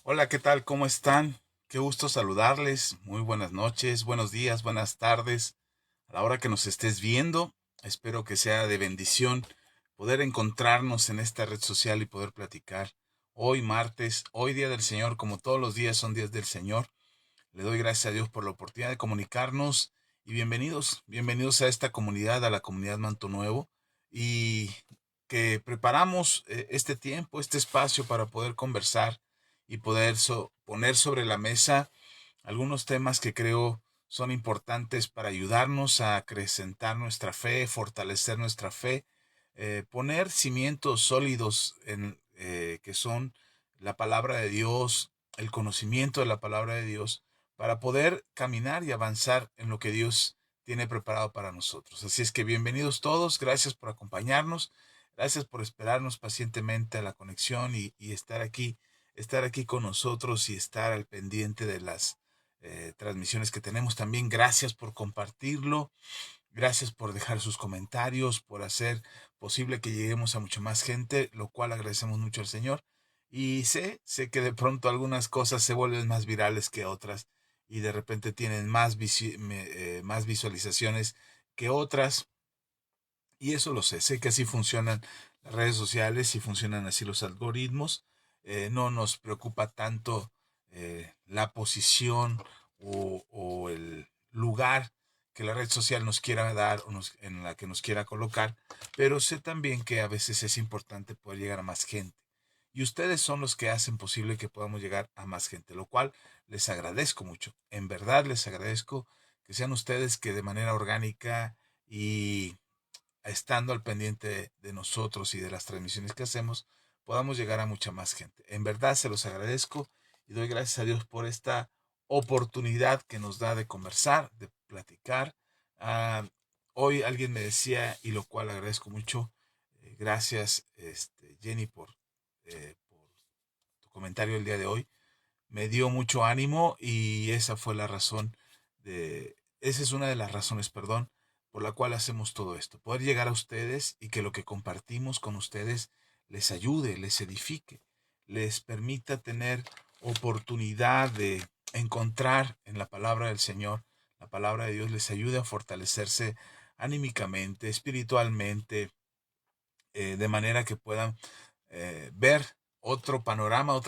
Hola, ¿qué tal? ¿Cómo están? Qué gusto saludarles. Muy buenas noches, buenos días, buenas tardes. A la hora que nos estés viendo, espero que sea de bendición poder encontrarnos en esta red social y poder platicar. Hoy martes, hoy día del Señor, como todos los días son días del Señor. Le doy gracias a Dios por la oportunidad de comunicarnos y bienvenidos a esta comunidad, a la comunidad Manto Nuevo y que preparamos este tiempo, este espacio para poder conversar y poder poner sobre la mesa algunos temas que creo son importantes para ayudarnos a acrecentar nuestra fe, fortalecer nuestra fe, poner cimientos sólidos que son la palabra de Dios, el conocimiento de la palabra de Dios, para poder caminar y avanzar en lo que Dios tiene preparado para nosotros. Así es que bienvenidos todos, gracias por acompañarnos, gracias por esperarnos pacientemente a la conexión y estar aquí con nosotros y estar al pendiente de las transmisiones que tenemos. También gracias por compartirlo, gracias por dejar sus comentarios, por hacer posible que lleguemos a mucha más gente, lo cual agradecemos mucho al Señor. Y sé que de pronto algunas cosas se vuelven más virales que otras y de repente tienen más visualizaciones que otras. Y eso lo sé que así funcionan las redes sociales y funcionan así los algoritmos. No nos preocupa tanto la posición o el lugar que la red social nos quiera dar en la que nos quiera colocar, pero sé también que a veces es importante poder llegar a más gente. Y ustedes son los que hacen posible que podamos llegar a más gente, lo cual les agradezco mucho. En verdad les agradezco que sean ustedes que de manera orgánica y estando al pendiente de nosotros y de las transmisiones que hacemos, podamos llegar a mucha más gente. En verdad se los agradezco y doy gracias a Dios por esta oportunidad que nos da de conversar, de platicar. Ah, Hoy alguien me decía, y lo cual agradezco mucho, gracias Jenny por tu comentario el día de hoy. Me dio mucho ánimo y esa fue la razón esa es una de las razones, perdón, por la cual hacemos todo esto. Poder llegar a ustedes y que lo que compartimos con ustedes les ayude, les edifique, les permita tener oportunidad de encontrar en la palabra del Señor, la palabra de Dios les ayude a fortalecerse anímicamente, espiritualmente, de manera que puedan ver otro panorama,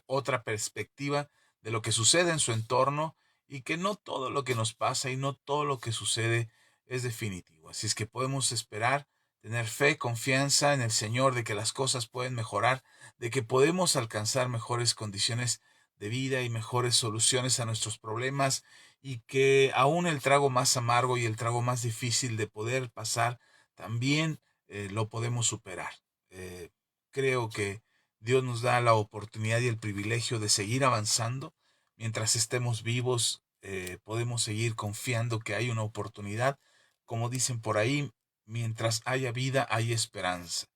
otra perspectiva de lo que sucede en su entorno y que no todo lo que nos pasa y no todo lo que sucede es definitivo. Así es que podemos esperar, tener fe, confianza en el Señor de que las cosas pueden mejorar, de que podemos alcanzar mejores condiciones de vida y mejores soluciones a nuestros problemas y que aún el trago más amargo y el trago más difícil de poder pasar también lo podemos superar. Eh, Creo que Dios nos da la oportunidad y el privilegio de seguir avanzando. Mientras estemos vivos, podemos seguir confiando que hay una oportunidad. Como dicen por ahí, mientras haya vida, hay esperanza.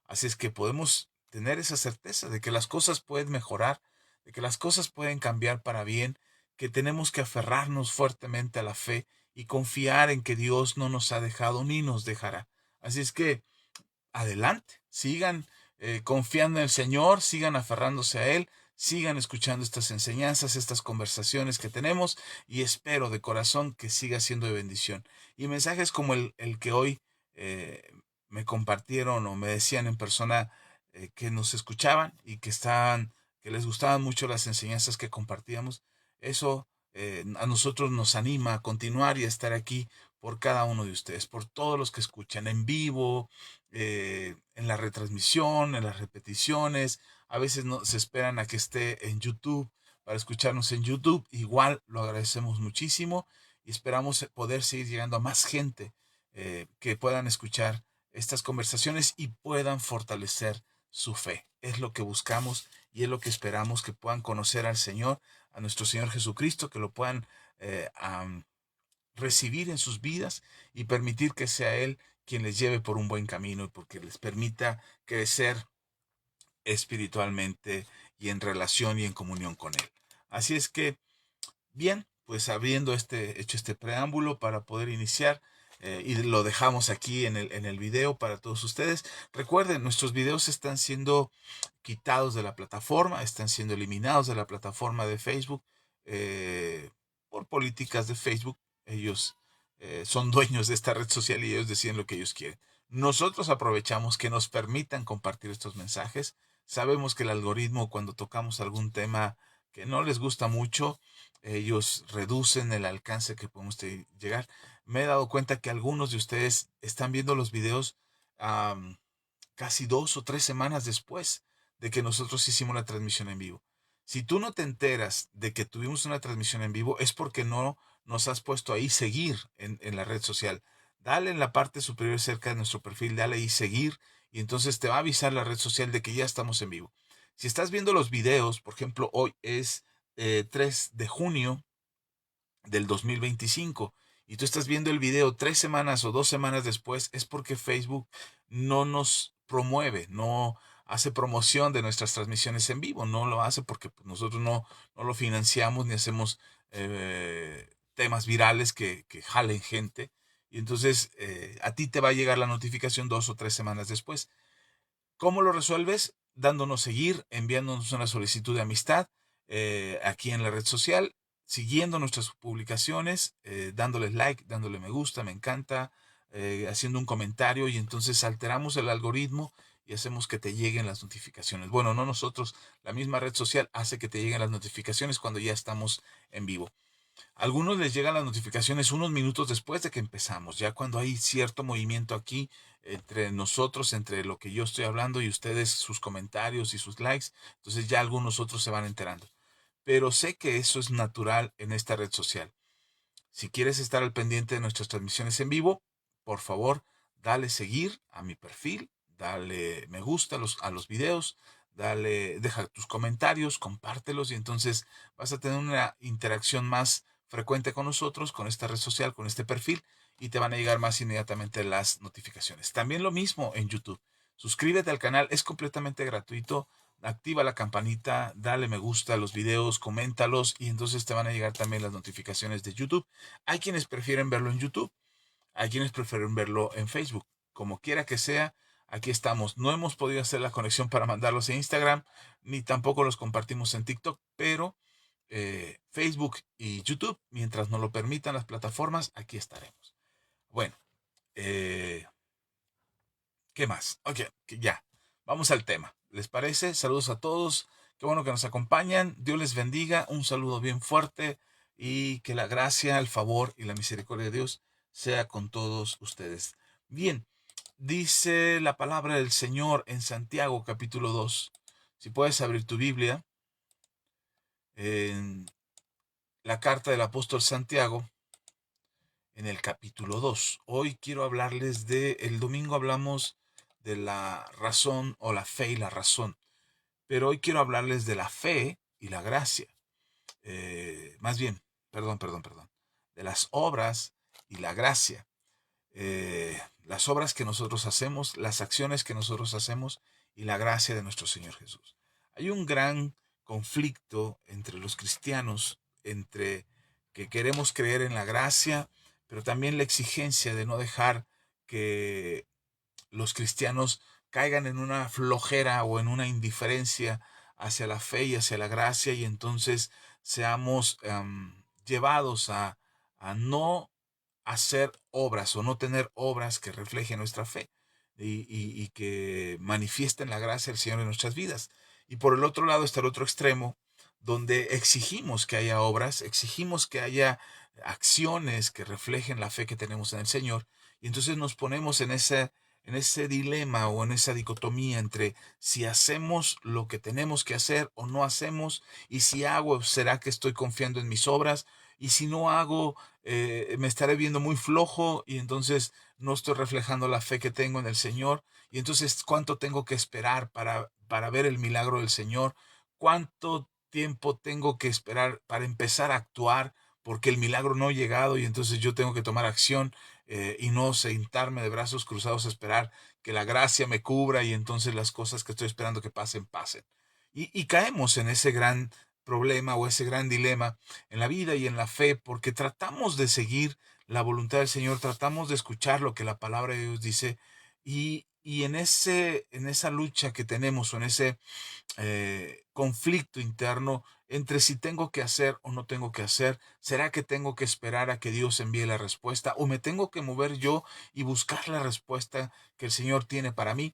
Así es que podemos tener esa certeza de que las cosas pueden mejorar, de que las cosas pueden cambiar para bien, que tenemos que aferrarnos fuertemente a la fe y confiar en que Dios no nos ha dejado ni nos dejará. Así es que adelante, sigan confiando en el Señor, sigan aferrándose a Él, sigan escuchando estas enseñanzas, estas conversaciones que tenemos y espero de corazón que siga siendo de bendición. Y mensajes como el que hoy eh, me compartieron o me decían en persona que nos escuchaban y que les gustaban mucho las enseñanzas que compartíamos, eso a nosotros nos anima a continuar y a estar aquí por cada uno de ustedes, por todos los que escuchan en vivo, en la retransmisión, en las repeticiones. A veces no, se esperan a que esté en YouTube para escucharnos en YouTube. Igual lo agradecemos muchísimo y esperamos poder seguir llegando a más gente que puedan escuchar estas conversaciones y puedan fortalecer su fe. Es lo que buscamos y es lo que esperamos que puedan conocer al Señor, a nuestro Señor Jesucristo, que lo puedan recibir en sus vidas y permitir que sea Él quien les lleve por un buen camino y porque les permita crecer espiritualmente y en relación y en comunión con Él. Así es que, bien, pues habiendo hecho este preámbulo para poder iniciar, y lo dejamos aquí en el video para todos ustedes. Recuerden, nuestros videos están siendo quitados de la plataforma, están siendo eliminados de la plataforma de Facebook por políticas de Facebook. Ellos son dueños de esta red social y ellos deciden lo que ellos quieren. Nosotros aprovechamos que nos permitan compartir estos mensajes. Sabemos que el algoritmo, cuando tocamos algún tema que no les gusta mucho, ellos reducen el alcance que podemos llegar. Me he dado cuenta que algunos de ustedes están viendo los videos casi 2 o 3 semanas después de que nosotros hicimos la transmisión en vivo. Si tú no te enteras de que tuvimos una transmisión en vivo, es porque no nos has puesto ahí seguir en la red social. Dale en la parte superior cerca de nuestro perfil, dale ahí seguir y entonces te va a avisar la red social de que ya estamos en vivo. Si estás viendo los videos, por ejemplo, hoy es 3 de junio del 2025 y tú estás viendo el video 3 semanas o 2 semanas después, es porque Facebook no nos promueve, no hace promoción de nuestras transmisiones en vivo, no lo hace porque pues, nosotros no lo financiamos ni hacemos temas virales que jalen gente. Y entonces a ti te va a llegar la notificación 2 o 3 semanas después. ¿Cómo lo resuelves? Dándonos seguir, enviándonos una solicitud de amistad aquí en la red social, siguiendo nuestras publicaciones, dándoles like, dándole me gusta, me encanta, haciendo un comentario y entonces alteramos el algoritmo y hacemos que te lleguen las notificaciones. Bueno, no nosotros, la misma red social hace que te lleguen las notificaciones cuando ya estamos en vivo. A algunos les llegan las notificaciones unos minutos después de que empezamos, ya cuando hay cierto movimiento aquí entre nosotros, entre lo que yo estoy hablando y ustedes, sus comentarios y sus likes, entonces ya algunos otros se van enterando. Pero sé que eso es natural en esta red social. Si quieres estar al pendiente de nuestras transmisiones en vivo, por favor, dale seguir a mi perfil, dale me gusta a los videos, deja tus comentarios, compártelos y entonces vas a tener una interacción más frecuente con nosotros, con esta red social, con este perfil y te van a llegar más inmediatamente las notificaciones. También lo mismo en YouTube. Suscríbete al canal, es completamente gratuito. Activa la campanita, dale me gusta a los videos, coméntalos y entonces te van a llegar también las notificaciones de YouTube. Hay quienes prefieren verlo en YouTube, hay quienes prefieren verlo en Facebook. Como quiera que sea, aquí estamos. No hemos podido hacer la conexión para mandarlos en Instagram, ni tampoco los compartimos en TikTok, pero Facebook y YouTube, mientras nos lo permitan las plataformas, aquí estaremos. Bueno, ¿qué más? Ok, ya. Vamos al tema. ¿Les parece? Saludos a todos. Qué bueno que nos acompañan. Dios les bendiga. Un saludo bien fuerte y que la gracia, el favor y la misericordia de Dios sea con todos ustedes. Bien, dice la palabra del Señor en Santiago capítulo 2. Si puedes abrir tu Biblia en la carta del apóstol Santiago en el capítulo 2. Hoy quiero hablarles el domingo hablamos de la razón o la fe y la razón, pero hoy quiero hablarles de la fe y la gracia. Más bien, perdón, de las obras y la gracia. Las obras que nosotros hacemos, las acciones que nosotros hacemos y la gracia de nuestro Señor Jesús. Hay un gran conflicto entre los cristianos, entre que queremos creer en la gracia, pero también la exigencia de no dejar que los cristianos caigan en una flojera o en una indiferencia hacia la fe y hacia la gracia y entonces seamos llevados a no hacer obras o no tener obras que reflejen nuestra fe y que manifiesten la gracia del Señor en nuestras vidas. Y por el otro lado está el otro extremo, donde exigimos que haya obras, exigimos que haya acciones que reflejen la fe que tenemos en el Señor, y entonces nos ponemos en ese dilema o en esa dicotomía entre si hacemos lo que tenemos que hacer o no hacemos, y si hago, ¿será que estoy confiando en mis obras? Y si no hago, me estaré viendo muy flojo y entonces no estoy reflejando la fe que tengo en el Señor. Y entonces, ¿cuánto tengo que esperar para ver el milagro del Señor? ¿Cuánto tiempo tengo que esperar para empezar a actuar? Porque el milagro no ha llegado y entonces yo tengo que tomar acción y no sentarme de brazos cruzados a esperar que la gracia me cubra y entonces las cosas que estoy esperando que pasen, pasen. Y caemos en ese gran problema o ese gran dilema en la vida y en la fe, porque tratamos de seguir la voluntad del Señor, tratamos de escuchar lo que la palabra de Dios dice y en esa lucha que tenemos o en ese conflicto interno entre si tengo que hacer o no tengo que hacer, ¿será que tengo que esperar a que Dios envíe la respuesta o me tengo que mover yo y buscar la respuesta que el Señor tiene para mí?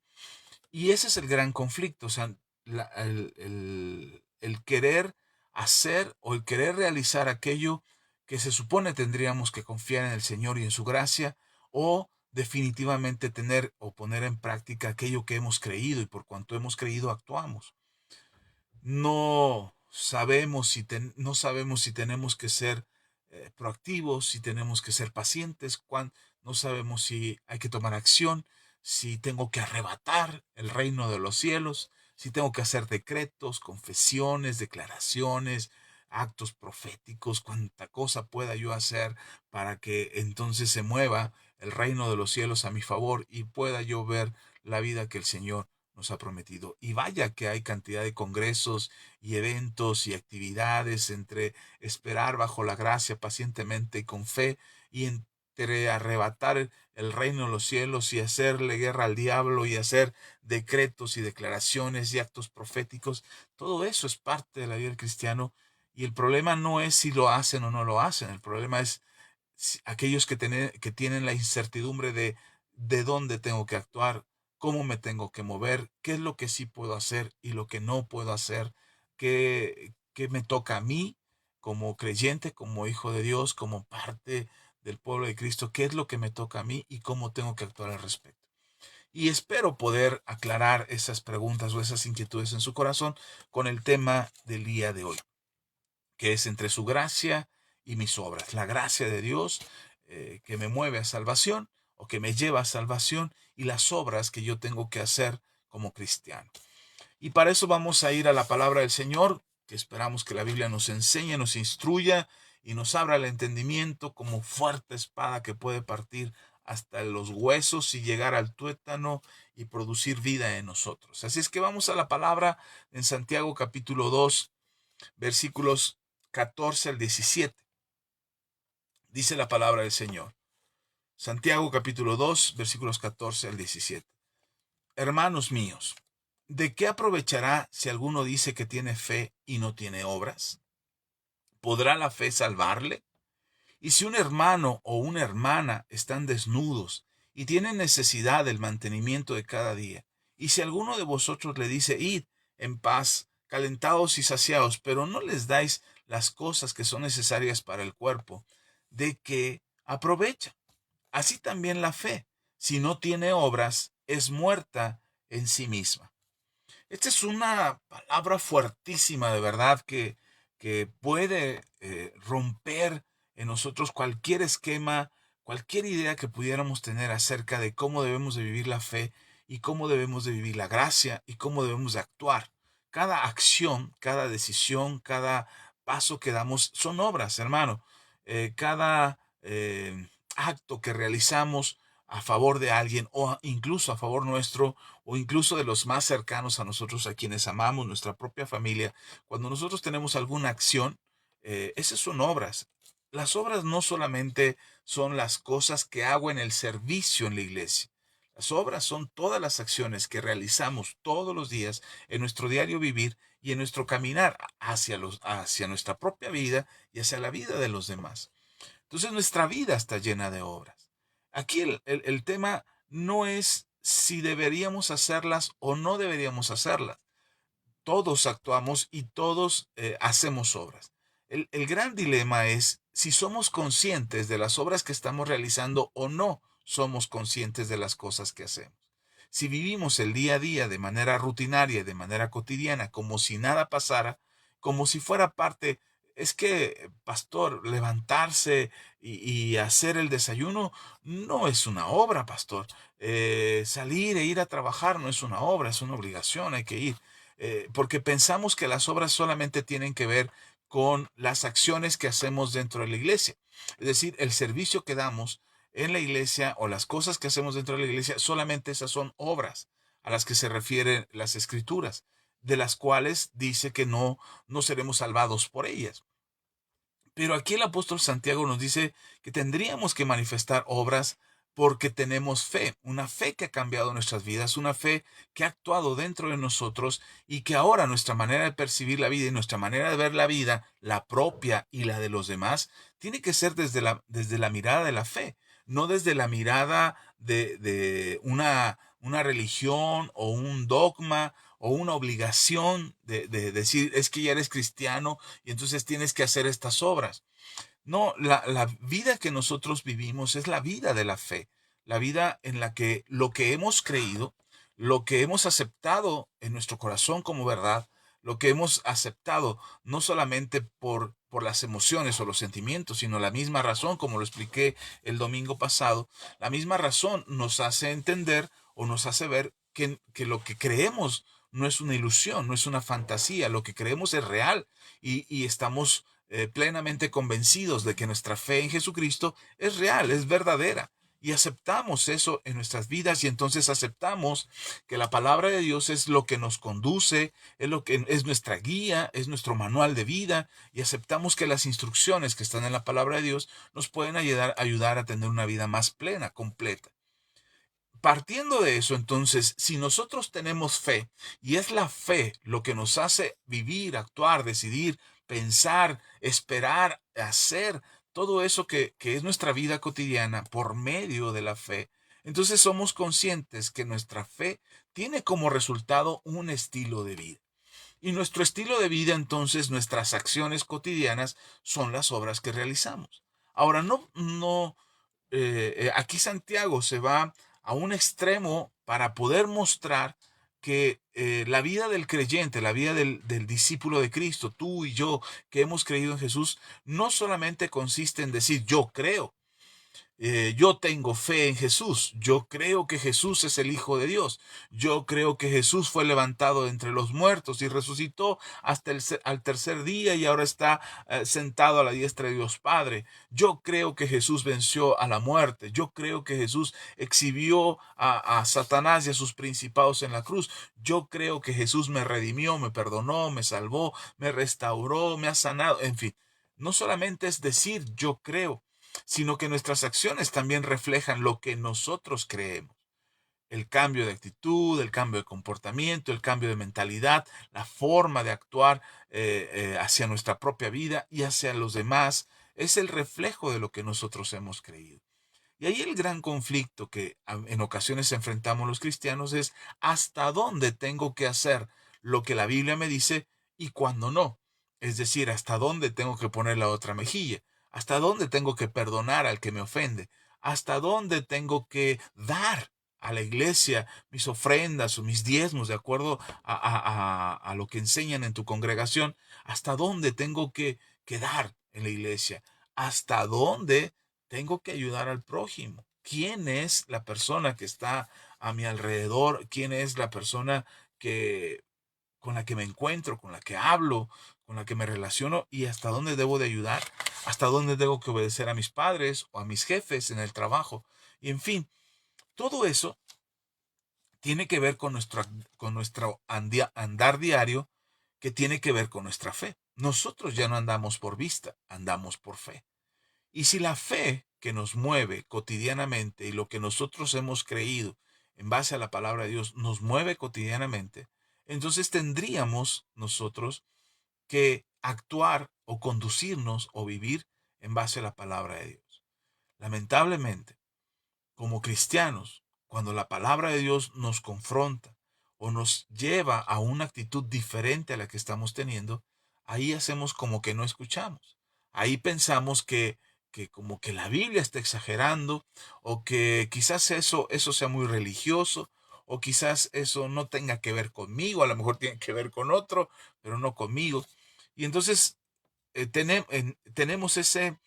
Y ese es el gran conflicto, o sea, el querer hacer o el querer realizar aquello que se supone tendríamos que confiar en el Señor y en su gracia, o definitivamente tener o poner en práctica aquello que hemos creído y por cuanto hemos creído actuamos. No sabemos si tenemos que ser proactivos, si tenemos que ser pacientes, no sabemos si hay que tomar acción, si tengo que arrebatar el reino de los cielos, si tengo que hacer decretos, confesiones, declaraciones, actos proféticos, cuánta cosa pueda yo hacer para que entonces se mueva el reino de los cielos a mi favor y pueda yo ver la vida que el Señor nos ha prometido. Y vaya que hay cantidad de congresos y eventos y actividades entre esperar bajo la gracia pacientemente y con fe y entre arrebatar el reino de los cielos y hacerle guerra al diablo y hacer decretos y declaraciones y actos proféticos. Todo eso es parte de la vida del cristiano y el problema no es si lo hacen o no lo hacen. El problema es aquellos que tienen la incertidumbre de dónde tengo que actuar, cómo me tengo que mover, qué es lo que sí puedo hacer y lo que no puedo hacer, qué me toca a mí como creyente, como hijo de Dios, como parte del pueblo de Cristo, qué es lo que me toca a mí y cómo tengo que actuar al respecto. Y espero poder aclarar esas preguntas o esas inquietudes en su corazón con el tema del día de hoy, que es entre su gracia y mis obras. La gracia de Dios que me mueve a salvación o que me lleva a salvación y las obras que yo tengo que hacer como cristiano. Y para eso vamos a ir a la palabra del Señor, que esperamos que la Biblia nos enseñe, nos instruya y nos abra el entendimiento como fuerte espada que puede partir hasta los huesos y llegar al tuétano y producir vida en nosotros. Así es que vamos a la palabra en Santiago capítulo 2, versículos 14 al 17. Dice la palabra del Señor. Santiago capítulo 2, versículos 14 al 17. Hermanos míos, ¿de qué aprovechará si alguno dice que tiene fe y no tiene obras? ¿Podrá la fe salvarle? Y si un hermano o una hermana están desnudos y tienen necesidad del mantenimiento de cada día, y si alguno de vosotros le dice, id en paz, calentados y saciados, pero no les dais las cosas que son necesarias para el cuerpo, ¿de qué aprovecha? Así también la fe, si no tiene obras, es muerta en sí misma. Esta es una palabra fuertísima, de verdad, que puede romper en nosotros cualquier esquema, cualquier idea que pudiéramos tener acerca de cómo debemos de vivir la fe y cómo debemos de vivir la gracia y cómo debemos de actuar. Cada acción, cada decisión, cada paso que damos son obras, hermano. Cada acto que realizamos a favor de alguien o incluso a favor nuestro o incluso de los más cercanos a nosotros, a quienes amamos, nuestra propia familia, cuando nosotros tenemos alguna acción, esas son obras. Las obras no solamente son las cosas que hago en el servicio en la iglesia. Las obras son todas las acciones que realizamos todos los días en nuestro diario vivir y en nuestro caminar hacia nuestra propia vida y hacia la vida de los demás. Entonces nuestra vida está llena de obras. Aquí el tema no es si deberíamos hacerlas o no deberíamos hacerlas. Todos actuamos y todos hacemos obras. El gran dilema es si somos conscientes de las obras que estamos realizando o no somos conscientes de las cosas que hacemos. Si vivimos el día a día de manera rutinaria y de manera cotidiana, como si nada pasara, como si fuera parte, es que, pastor, levantarse y hacer el desayuno no es una obra, pastor. Salir e ir a trabajar no es una obra, es una obligación, hay que ir. Porque pensamos que las obras solamente tienen que ver con las acciones que hacemos dentro de la iglesia. Es decir, el servicio que damos en la iglesia o las cosas que hacemos dentro de la iglesia, solamente esas son obras a las que se refieren las escrituras. de las cuales dice que no seremos salvados por ellas. Pero aquí el apóstol Santiago nos dice que tendríamos que manifestar obras porque tenemos fe, una fe que ha cambiado nuestras vidas, una fe que ha actuado dentro de nosotros y que ahora nuestra manera de percibir la vida y nuestra manera de ver la vida, la propia y la de los demás, tiene que ser desde la mirada de la fe, no desde la mirada de una religión o un dogma o una obligación de decir es que ya eres cristiano y entonces tienes que hacer estas obras. No, la vida que nosotros vivimos es la vida de la fe, la vida en la que lo que hemos creído, lo que hemos aceptado en nuestro corazón como verdad, lo que hemos aceptado no solamente por las emociones o los sentimientos, sino la misma razón, como lo expliqué el domingo pasado, la misma razón nos hace entender o nos hace ver que lo que creemos no es una ilusión, no es una fantasía, lo que creemos es real y estamos plenamente convencidos de que nuestra fe en Jesucristo es real, es verdadera. Y aceptamos eso en nuestras vidas y entonces aceptamos que la palabra de Dios es lo que nos conduce, es lo que es nuestra guía, es nuestro manual de vida y aceptamos que las instrucciones que están en la palabra de Dios nos pueden ayudar a tener una vida más plena, completa. Partiendo de eso, entonces, si nosotros tenemos fe y es la fe lo que nos hace vivir, actuar, decidir, pensar, esperar, hacer todo eso que es nuestra vida cotidiana por medio de la fe, entonces somos conscientes que nuestra fe tiene como resultado un estilo de vida. Y nuestro estilo de vida, entonces, nuestras acciones cotidianas son las obras que realizamos. Ahora, aquí Santiago se va a un extremo para poder mostrar que la vida del creyente, la vida del discípulo de Cristo, tú y yo que hemos creído en Jesús, no solamente consiste en decir yo creo, yo tengo fe en Jesús, yo creo que Jesús es el Hijo de Dios, yo creo que Jesús fue levantado de entre los muertos y resucitó hasta al tercer día y ahora está sentado a la diestra de Dios Padre. Yo creo que Jesús venció a la muerte, yo creo que Jesús exhibió a Satanás y a sus principados en la cruz, yo creo que Jesús me redimió, me perdonó, me salvó, me restauró, me ha sanado, en fin. No solamente es decir yo creo, sino que nuestras acciones también reflejan lo que nosotros creemos. El cambio de actitud, el cambio de comportamiento, el cambio de mentalidad, la forma de actuar hacia nuestra propia vida y hacia los demás, es el reflejo de lo que nosotros hemos creído. Y ahí el gran conflicto que en ocasiones enfrentamos los cristianos es hasta dónde tengo que hacer lo que la Biblia me dice y cuándo no. Es decir, hasta dónde tengo que poner la otra mejilla, hasta dónde tengo que perdonar al que me ofende, hasta dónde tengo que dar a la iglesia mis ofrendas o mis diezmos de acuerdo a lo que enseñan en tu congregación, hasta dónde tengo que dar en la iglesia, hasta dónde tengo que ayudar al prójimo. ¿Quién es la persona que está a mi alrededor? ¿Quién es la persona que con la que me encuentro, con la que hablo, con la que me relaciono y hasta dónde debo de ayudar? ¿Hasta dónde tengo que obedecer a mis padres o a mis jefes en el trabajo? Y en fin, todo eso tiene que ver con nuestro andar diario, que tiene que ver con nuestra fe. Nosotros ya no andamos por vista, andamos por fe. Y si la fe que nos mueve cotidianamente y lo que nosotros hemos creído en base a la palabra de Dios nos mueve cotidianamente, entonces tendríamos nosotros que actuar o conducirnos o vivir en base a la palabra de Dios. Lamentablemente, como cristianos, cuando la palabra de Dios nos confronta o nos lleva a una actitud diferente a la que estamos teniendo, ahí hacemos como que no escuchamos. Ahí pensamos que como que la Biblia está exagerando o que quizás eso sea muy religioso o quizás eso no tenga que ver conmigo, a lo mejor tiene que ver con otro, pero no conmigo. Y entonces tenemos esa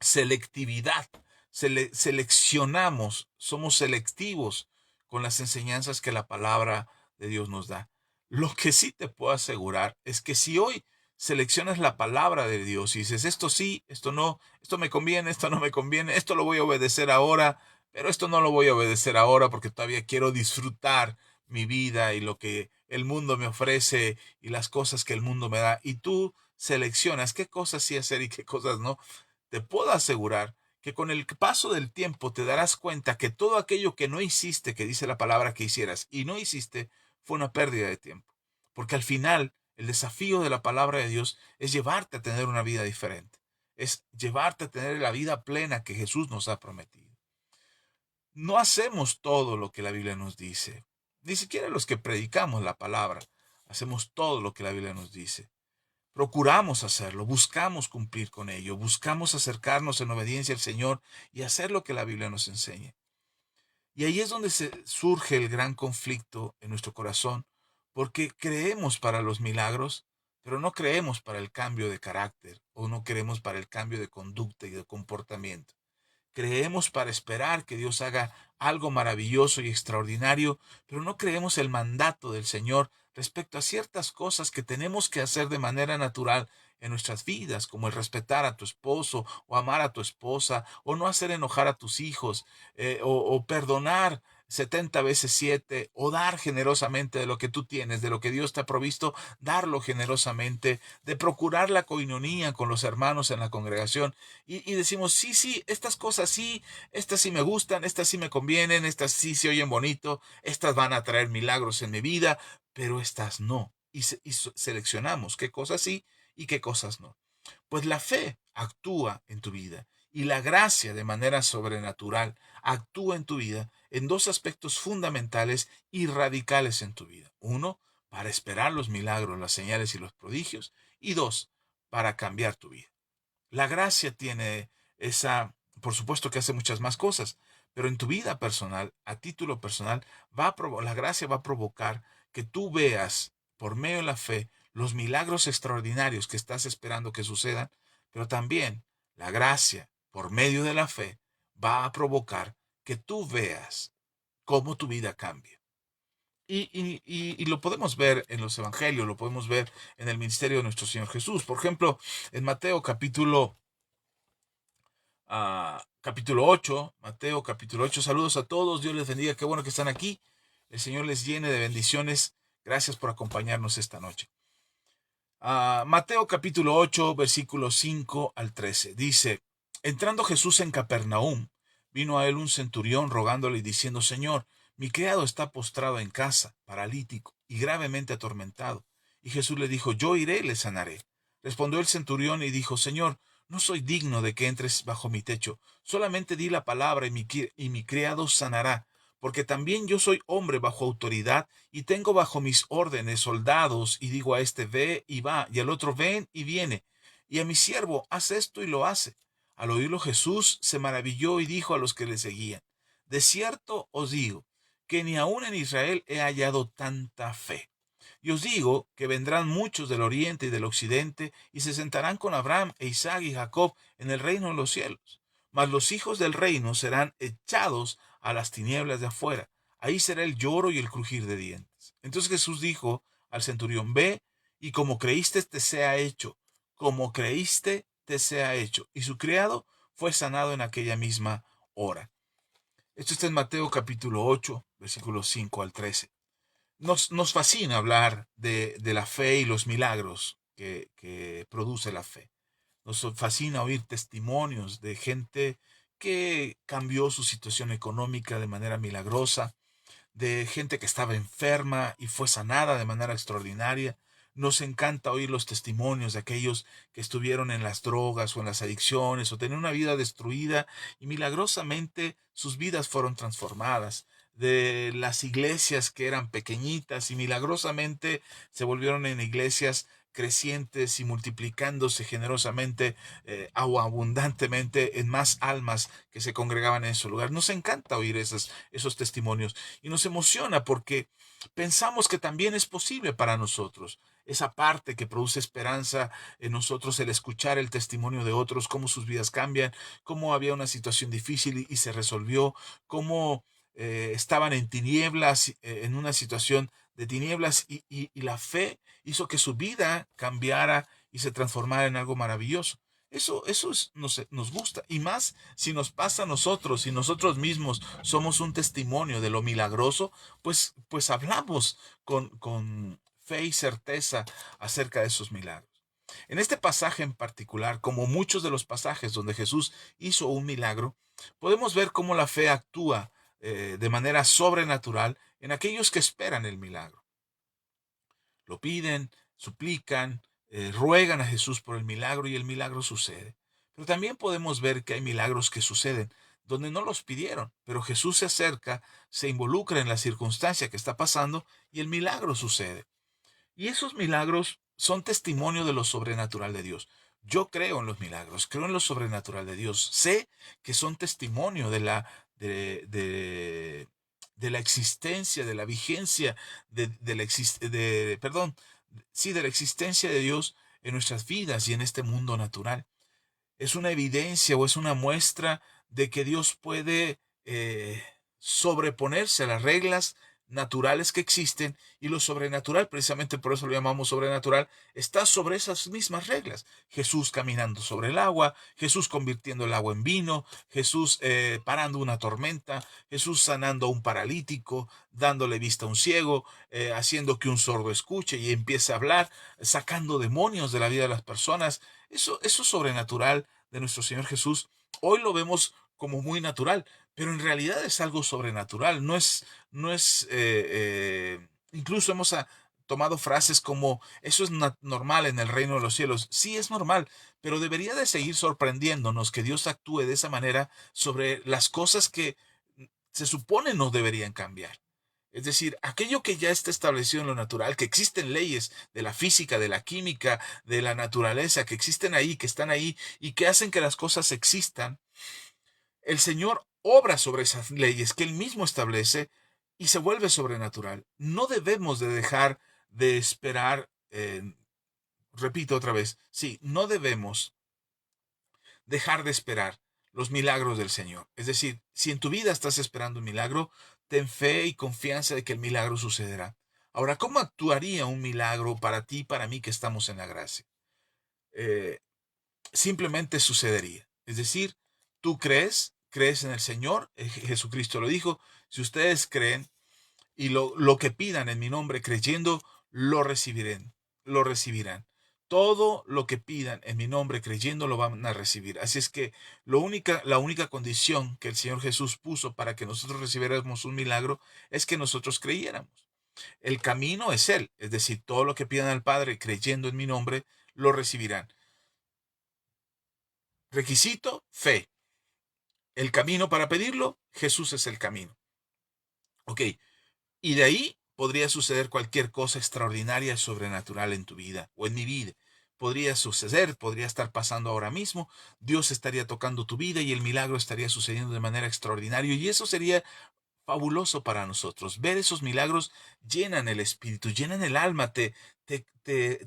selectividad. Seleccionamos, somos selectivos con las enseñanzas que la palabra de Dios nos da. Lo que sí te puedo asegurar es que si hoy seleccionas la palabra de Dios y dices, esto sí, esto no, esto me conviene, esto no me conviene, esto lo voy a obedecer ahora, pero esto no lo voy a obedecer ahora porque todavía quiero disfrutar mi vida y lo que el mundo me ofrece y las cosas que el mundo me da, y tú seleccionas qué cosas sí hacer y qué cosas no, te puedo asegurar que con el paso del tiempo te darás cuenta que todo aquello que no hiciste, que dice la palabra que hicieras, y no hiciste, fue una pérdida de tiempo. Porque al final, el desafío de la palabra de Dios es llevarte a tener una vida diferente. Es llevarte a tener la vida plena que Jesús nos ha prometido. No hacemos todo lo que la Biblia nos dice. Ni siquiera los que predicamos la palabra hacemos todo lo que la Biblia nos dice. Procuramos hacerlo, buscamos cumplir con ello, buscamos acercarnos en obediencia al Señor y hacer lo que la Biblia nos enseña. Y ahí es donde surge el gran conflicto en nuestro corazón, porque creemos para los milagros, pero no creemos para el cambio de carácter o no creemos para el cambio de conducta y de comportamiento. Creemos para esperar que Dios haga algo maravilloso y extraordinario, pero no creemos el mandato del Señor respecto a ciertas cosas que tenemos que hacer de manera natural en nuestras vidas, como el respetar a tu esposo o amar a tu esposa, o no hacer enojar a tus hijos, o perdonar 70 veces 7, o dar generosamente de lo que tú tienes, de lo que Dios te ha provisto, darlo generosamente, de procurar la coinonía con los hermanos en la congregación. Y decimos, sí, sí, estas cosas sí, estas sí me gustan, estas sí me convienen, estas sí se oyen bonito, estas van a traer milagros en mi vida, pero estas no. Y seleccionamos qué cosas sí y qué cosas no. Pues la fe actúa en tu vida y la gracia de manera sobrenatural actúa en tu vida en dos aspectos fundamentales y radicales en tu vida. Uno, para esperar los milagros, las señales y los prodigios. Y dos, para cambiar tu vida. La gracia tiene esa, por supuesto que hace muchas más cosas, pero en tu vida personal, a título personal, la gracia va a provocar que tú veas por medio de la fe los milagros extraordinarios que estás esperando que sucedan, pero también la gracia por medio de la fe va a provocar que tú veas cómo tu vida cambia. Y lo podemos ver en los evangelios, lo podemos ver en el ministerio de nuestro Señor Jesús. Por ejemplo, en Mateo capítulo 8, Mateo capítulo 8. Saludos a todos, Dios les bendiga, qué bueno que están aquí. El Señor les llene de bendiciones. Gracias por acompañarnos esta noche. Mateo capítulo 8, versículos 5 al 13. Dice, entrando Jesús en Capernaum, vino a él un centurión rogándole y diciendo, Señor, mi criado está postrado en casa, paralítico y gravemente atormentado. Y Jesús le dijo, yo iré y le sanaré. Respondió el centurión y dijo, Señor, no soy digno de que entres bajo mi techo, solamente di la palabra y mi criado sanará, porque también yo soy hombre bajo autoridad y tengo bajo mis órdenes soldados, y digo a este ve y va, y al otro ven y viene, y a mi siervo haz esto y lo hace. Al oírlo Jesús se maravilló y dijo a los que le seguían, de cierto os digo, que ni aun en Israel he hallado tanta fe. Y os digo que vendrán muchos del oriente y del occidente, y se sentarán con Abraham e Isaac y Jacob en el reino de los cielos. Mas los hijos del reino serán echados a las tinieblas de afuera. Ahí será el lloro y el crujir de dientes. Entonces Jesús dijo al centurión, ve y como creíste te sea hecho, como creíste te sea hecho. Y su criado fue sanado en aquella misma hora. Esto está en Mateo capítulo 8, versículos 5 al 13. Nos fascina hablar de la fe y los milagros que produce la fe. Nos fascina oír testimonios de gente que cambió su situación económica de manera milagrosa, de gente que estaba enferma y fue sanada de manera extraordinaria. Nos encanta oír los testimonios de aquellos que estuvieron en las drogas o en las adicciones o tenían una vida destruida y milagrosamente sus vidas fueron transformadas. De las iglesias que eran pequeñitas y milagrosamente se volvieron en iglesias crecientes y multiplicándose generosamente o abundantemente en más almas que se congregaban en su lugar. Nos encanta oír esos testimonios y nos emociona porque pensamos que también es posible para nosotros. Esa parte que produce esperanza en nosotros, el escuchar el testimonio de otros, cómo sus vidas cambian, cómo había una situación difícil y se resolvió, cómo estaban en tinieblas, en una situación de tinieblas y la fe hizo que su vida cambiara y se transformara en algo maravilloso. nos gusta. Y más si nos pasa a nosotros, si nosotros mismos somos un testimonio de lo milagroso, pues hablamos con fe y certeza acerca de esos milagros. En este pasaje en particular, como muchos de los pasajes donde Jesús hizo un milagro, podemos ver cómo la fe actúa de manera sobrenatural en aquellos que esperan el milagro. Lo piden, suplican, ruegan a Jesús por el milagro y el milagro sucede. Pero también podemos ver que hay milagros que suceden donde no los pidieron, pero Jesús se acerca, se involucra en la circunstancia que está pasando y el milagro sucede. Y esos milagros son testimonio de lo sobrenatural de Dios. Yo creo en los milagros, creo en lo sobrenatural de Dios. Sé que son testimonio de la existencia, de la vigencia, de la existencia de Dios en nuestras vidas y en este mundo natural. Es una evidencia o es una muestra de que Dios puede sobreponerse a las reglas naturales que existen, y lo sobrenatural, precisamente por eso lo llamamos sobrenatural, está sobre esas mismas reglas. Jesús caminando sobre el agua, Jesús convirtiendo el agua en vino, Jesús parando una tormenta, Jesús sanando a un paralítico, dándole vista a un ciego, haciendo que un sordo escuche y empiece a hablar, sacando demonios de la vida de las personas. Eso sobrenatural de nuestro Señor Jesús, hoy lo vemos como muy natural, pero en realidad es algo sobrenatural. Incluso hemos tomado frases como eso es normal en el reino de los cielos. Sí, es normal, pero debería de seguir sorprendiéndonos que Dios actúe de esa manera sobre las cosas que se supone no deberían cambiar. Es decir, aquello que ya está establecido en lo natural, que existen leyes de la física, de la química, de la naturaleza, que existen ahí, que están ahí y que hacen que las cosas existan, el Señor obra sobre esas leyes que Él mismo establece y se vuelve sobrenatural. No debemos de dejar de esperar, repito otra vez, sí, no debemos dejar de esperar los milagros del Señor. Es decir, si en tu vida estás esperando un milagro, ten fe y confianza de que el milagro sucederá. Ahora, ¿cómo actuaría un milagro para ti y para mí que estamos en la gracia? Eh, Simplemente sucedería. Es decir, tú crees en el Señor, Jesucristo lo dijo, si ustedes creen y lo que pidan en mi nombre creyendo, lo recibirán. Todo lo que pidan en mi nombre creyendo lo van a recibir. Así es que la única condición que el Señor Jesús puso para que nosotros recibiéramos un milagro es que nosotros creyéramos. El camino es Él, es decir, todo lo que pidan al Padre creyendo en mi nombre, lo recibirán. Requisito, fe. El camino para pedirlo, Jesús es el camino. Ok, y de ahí podría suceder cualquier cosa extraordinaria y sobrenatural en tu vida o en mi vida. Podría suceder, podría estar pasando ahora mismo. Dios estaría tocando tu vida y el milagro estaría sucediendo de manera extraordinaria. Y eso sería fabuloso para nosotros. Ver esos milagros llenan el espíritu, llenan el alma, te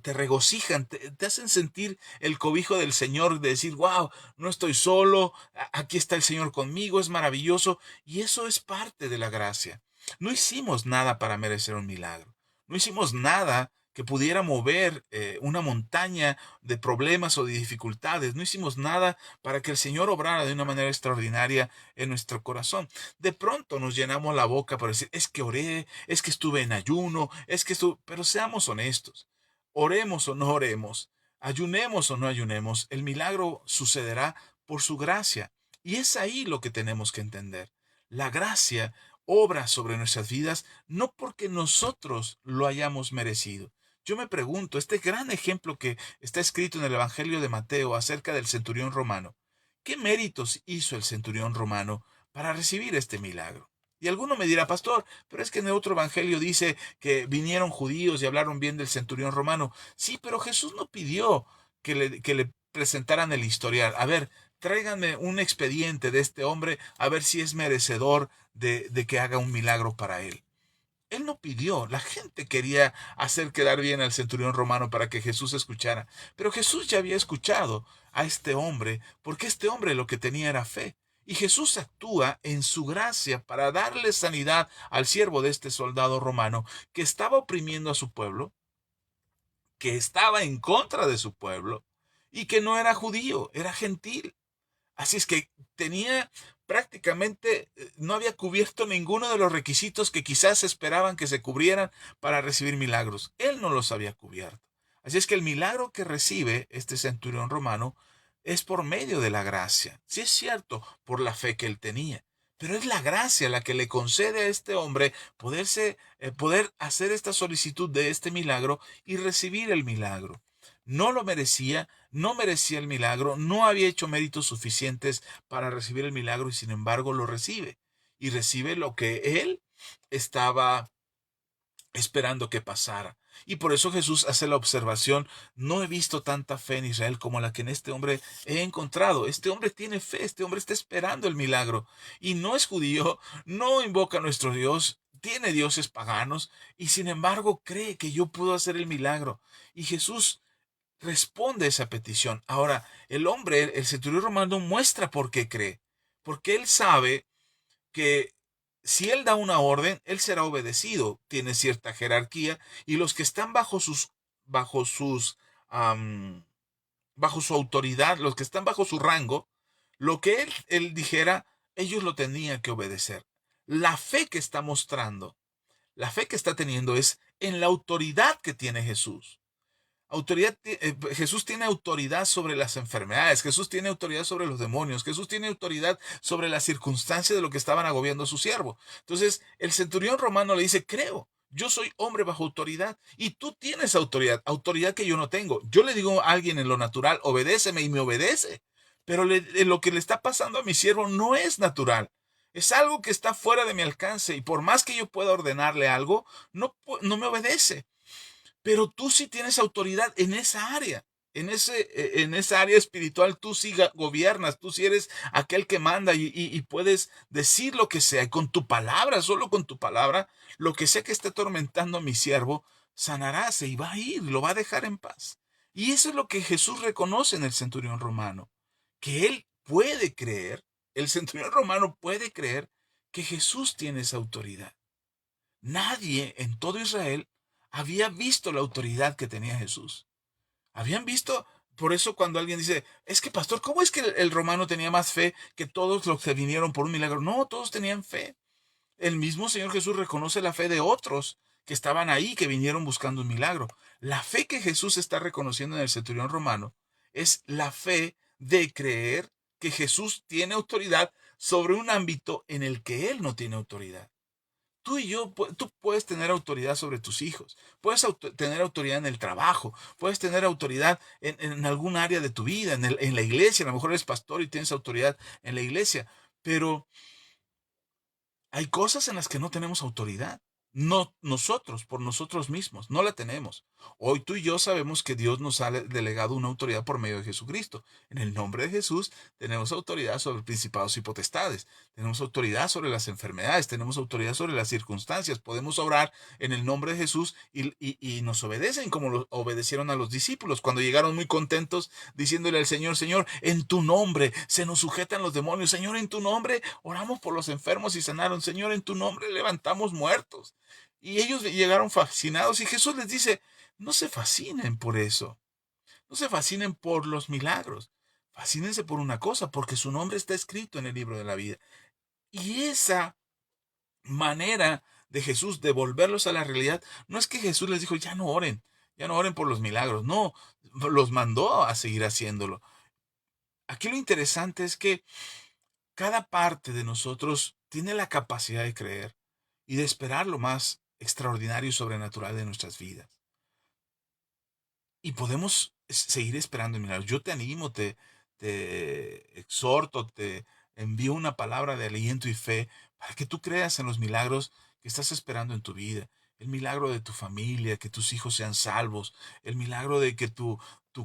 regocijan, te hacen sentir el cobijo del Señor, de decir, wow, no estoy solo, aquí está el Señor conmigo, es maravilloso. Y eso es parte de la gracia. No hicimos nada para merecer un milagro. No hicimos nada que pudiera mover una montaña de problemas o de dificultades. No hicimos nada para que el Señor obrara de una manera extraordinaria en nuestro corazón. De pronto nos llenamos la boca por decir, es que oré, es que estuve en ayuno, es que estuve... Pero seamos honestos, oremos o no oremos, ayunemos o no ayunemos, el milagro sucederá por su gracia. Y es ahí lo que tenemos que entender. La gracia obra sobre nuestras vidas no porque nosotros lo hayamos merecido. Yo me pregunto, este gran ejemplo que está escrito en el Evangelio de Mateo acerca del centurión romano, ¿qué méritos hizo el centurión romano para recibir este milagro? Y alguno me dirá, pastor, pero es que en el otro evangelio dice que vinieron judíos y hablaron bien del centurión romano. Sí, pero Jesús no pidió que le presentaran el historial. A ver, tráiganme un expediente de este hombre a ver si es merecedor de que haga un milagro para él. Él no pidió, la gente quería hacer quedar bien al centurión romano para que Jesús escuchara. Pero Jesús ya había escuchado a este hombre, porque este hombre lo que tenía era fe. Y Jesús actúa en su gracia para darle sanidad al siervo de este soldado romano que estaba oprimiendo a su pueblo, que estaba en contra de su pueblo, y que no era judío, era gentil. Así es que tenía prácticamente, no había cubierto ninguno de los requisitos que quizás esperaban que se cubrieran para recibir milagros. Él no los había cubierto. Así es que el milagro que recibe este centurión romano es por medio de la gracia. Sí es cierto, por la fe que él tenía. Pero es la gracia la que le concede a este hombre poder hacer esta solicitud de este milagro y recibir el milagro. No lo merecía, no merecía el milagro, no había hecho méritos suficientes para recibir el milagro y sin embargo lo recibe. Y recibe lo que él estaba esperando que pasara. Y por eso Jesús hace la observación, no he visto tanta fe en Israel como la que en este hombre he encontrado. Este hombre tiene fe, este hombre está esperando el milagro. Y no es judío, no invoca a nuestro Dios, tiene dioses paganos y sin embargo cree que yo puedo hacer el milagro. Y Jesús responde a esa petición. Ahora, el hombre, el centurión romano, muestra por qué cree. Porque él sabe que si él da una orden, él será obedecido. Tiene cierta jerarquía y los que están bajo sus, am, bajo su autoridad, los que están bajo su rango, lo que él dijera, ellos lo tenían que obedecer. La fe que está mostrando, la fe que está teniendo es en la autoridad que tiene Jesús. Jesús tiene autoridad sobre las enfermedades, Jesús tiene autoridad sobre los demonios, Jesús tiene autoridad sobre las circunstancias de lo que estaban agobiando a su siervo. Entonces, el centurión romano le dice, creo, yo soy hombre bajo autoridad y tú tienes autoridad, autoridad que yo no tengo. Yo le digo a alguien en lo natural, obedéceme y me obedece, pero lo que le está pasando a mi siervo no es natural. Es algo que está fuera de mi alcance y por más que yo pueda ordenarle algo, no me obedece. Pero tú sí tienes autoridad en esa área. En esa área espiritual tú sí gobiernas, tú sí eres aquel que manda y puedes decir lo que sea. Y con tu palabra, solo con tu palabra, lo que sea que esté atormentando a mi siervo, sanará, y va a ir, lo va a dejar en paz. Y eso es lo que Jesús reconoce en el centurión romano, que él puede creer, el centurión romano puede creer que Jesús tiene esa autoridad. Nadie en todo Israel había visto la autoridad que tenía Jesús. Habían visto, por eso cuando alguien dice, es que pastor, ¿cómo es que el romano tenía más fe que todos los que vinieron por un milagro? No, todos tenían fe. El mismo Señor Jesús reconoce la fe de otros que estaban ahí, que vinieron buscando un milagro. La fe que Jesús está reconociendo en el centurión romano es la fe de creer que Jesús tiene autoridad sobre un ámbito en el que Él no tiene autoridad. Tú y yo, tú puedes tener autoridad sobre tus hijos, puedes tener autoridad en el trabajo, puedes tener autoridad en algún área de tu vida, en la iglesia, a lo mejor eres pastor y tienes autoridad en la iglesia, pero hay cosas en las que no tenemos autoridad. No nosotros, por nosotros mismos, no la tenemos. Hoy tú y yo sabemos que Dios nos ha delegado una autoridad por medio de Jesucristo. En el nombre de Jesús tenemos autoridad sobre principados y potestades. Tenemos autoridad sobre las enfermedades. Tenemos autoridad sobre las circunstancias. Podemos orar en el nombre de Jesús y nos obedecen como lo obedecieron a los discípulos cuando llegaron muy contentos diciéndole al Señor, Señor, en tu nombre se nos sujetan los demonios. Señor, en tu nombre oramos por los enfermos y sanaron. Señor, en tu nombre levantamos muertos. Y ellos llegaron fascinados y Jesús les dice, no se fascinen por eso, no se fascinen por los milagros, fascínense por una cosa, porque su nombre está escrito en el libro de la vida. Y esa manera de Jesús de volverlos a la realidad, no es que Jesús les dijo, ya no oren por los milagros, no, los mandó a seguir haciéndolo. Aquí lo interesante es que cada parte de nosotros tiene la capacidad de creer y de esperar lo más extraordinario y sobrenatural de nuestras vidas. Y podemos seguir esperando milagros. Yo te animo, te exhorto, te envío una palabra de aliento y fe para que tú creas en los milagros que estás esperando en tu vida. El milagro de tu familia, que tus hijos sean salvos. El milagro de que tu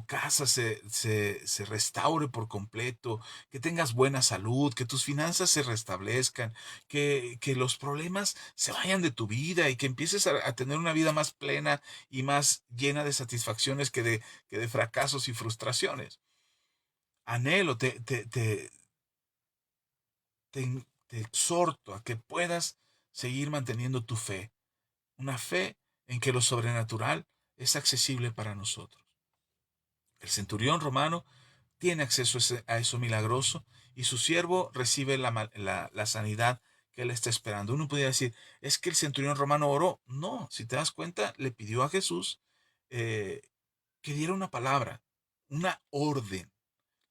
casa se restaure por completo. Que tengas buena salud, que tus finanzas se restablezcan. Que los problemas se vayan de tu vida y que empieces a tener una vida más plena y más llena de satisfacciones que de fracasos y frustraciones. Anhelo, te exhorto a que puedas seguir manteniendo tu fe, una fe en que lo sobrenatural es accesible para nosotros. El centurión romano tiene acceso a eso milagroso y su siervo recibe la sanidad que él está esperando. Uno podría decir, es que el centurión romano oró. No, si te das cuenta, le pidió a Jesús eh, que diera una palabra, una orden.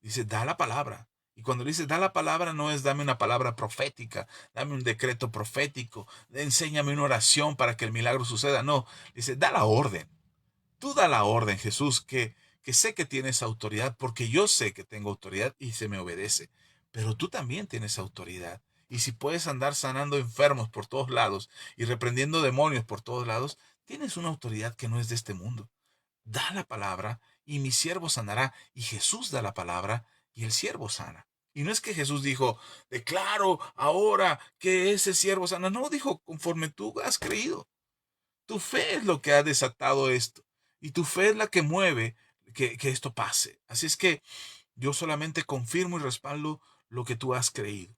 Dice, da la palabra. Y cuando dice, da la palabra, no es dame una palabra profética, dame un decreto profético, enséñame una oración para que el milagro suceda. No, dice, da la orden. Tú da la orden, Jesús, que sé que tienes autoridad, porque yo sé que tengo autoridad y se me obedece. Pero tú también tienes autoridad. Y si puedes andar sanando enfermos por todos lados y reprendiendo demonios por todos lados, tienes una autoridad que no es de este mundo. Da la palabra y mi siervo sanará. Y Jesús da la palabra y el siervo sana. Y no es que Jesús dijo, declaro ahora que ese siervo sana. No, dijo, conforme tú has creído. Tu fe es lo que ha desatado esto. Y tu fe es la que mueve que esto pase. Así es que yo solamente confirmo y respaldo lo que tú has creído.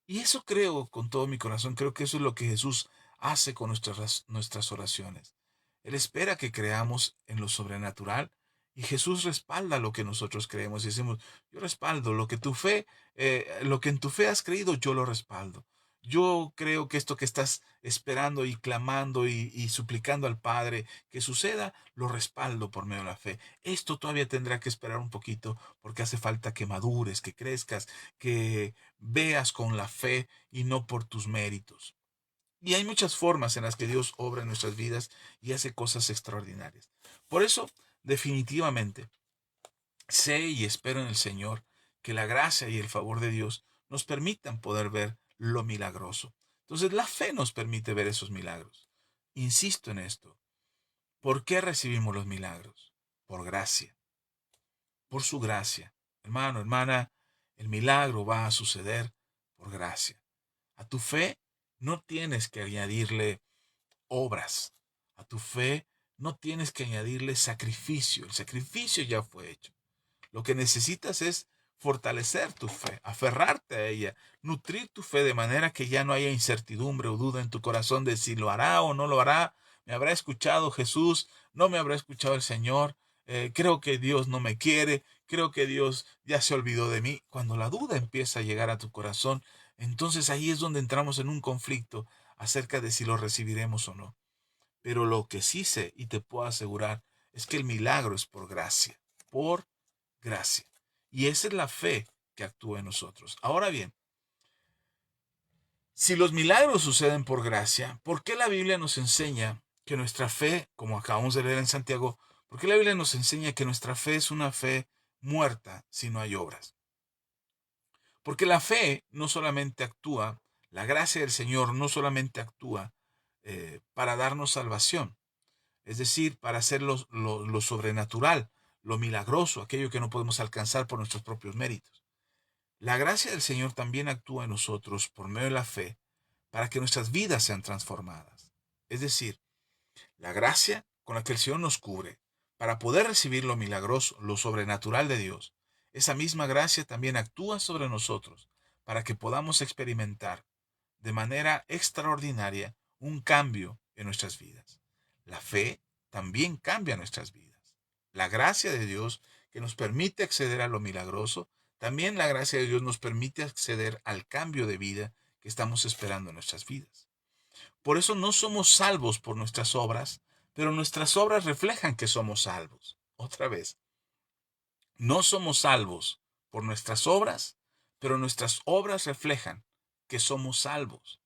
Y eso creo con todo mi corazón. Creo que eso es lo que Jesús hace con nuestras oraciones. Él espera que creamos en lo sobrenatural y Jesús respalda lo que nosotros creemos. Y decimos, yo respaldo lo que en tu fe has creído, yo lo respaldo. Yo creo que esto que estás esperando y clamando y suplicando al Padre que suceda, lo respaldo por medio de la fe. Esto todavía tendrá que esperar un poquito porque hace falta que madures, que crezcas, que veas con la fe y no por tus méritos. Y hay muchas formas en las que Dios obra en nuestras vidas y hace cosas extraordinarias. Por eso, definitivamente, sé y espero en el Señor que la gracia y el favor de Dios nos permitan poder ver lo milagroso. Entonces, la fe nos permite ver esos milagros. Insisto en esto. ¿Por qué recibimos los milagros? Por gracia. Por su gracia. Hermano, hermana, el milagro va a suceder por gracia. A tu fe no tienes que añadirle obras. A tu fe no tienes que añadirle sacrificio. El sacrificio ya fue hecho. Lo que necesitas es fortalecer tu fe, aferrarte a ella, nutrir tu fe de manera que ya no haya incertidumbre o duda en tu corazón de si lo hará o no lo hará. ¿Me habrá escuchado Jesús? ¿No me habrá escuchado el Señor? Creo que Dios no me quiere. Creo que Dios ya se olvidó de mí. Cuando la duda empieza a llegar a tu corazón, entonces ahí es donde entramos en un conflicto acerca de si lo recibiremos o no. Pero lo que sí sé y te puedo asegurar es que el milagro es por gracia, por gracia. Y esa es la fe que actúa en nosotros. Ahora bien, si los milagros suceden por gracia, ¿por qué la Biblia nos enseña que nuestra fe, como acabamos de leer en Santiago, por qué la Biblia nos enseña que nuestra fe es una fe muerta si no hay obras? Porque la fe no solamente actúa, la gracia del Señor no solamente actúa para darnos salvación, es decir, para hacer lo sobrenatural, lo milagroso, aquello que no podemos alcanzar por nuestros propios méritos. La gracia del Señor también actúa en nosotros por medio de la fe para que nuestras vidas sean transformadas. Es decir, la gracia con la que el Señor nos cubre para poder recibir lo milagroso, lo sobrenatural de Dios. Esa misma gracia también actúa sobre nosotros para que podamos experimentar de manera extraordinaria un cambio en nuestras vidas. La fe también cambia nuestras vidas. La gracia de Dios que nos permite acceder a lo milagroso, también la gracia de Dios nos permite acceder al cambio de vida que estamos esperando en nuestras vidas. Por eso no somos salvos por nuestras obras, pero nuestras obras reflejan que somos salvos. Otra vez, no somos salvos por nuestras obras, pero nuestras obras reflejan que somos salvos.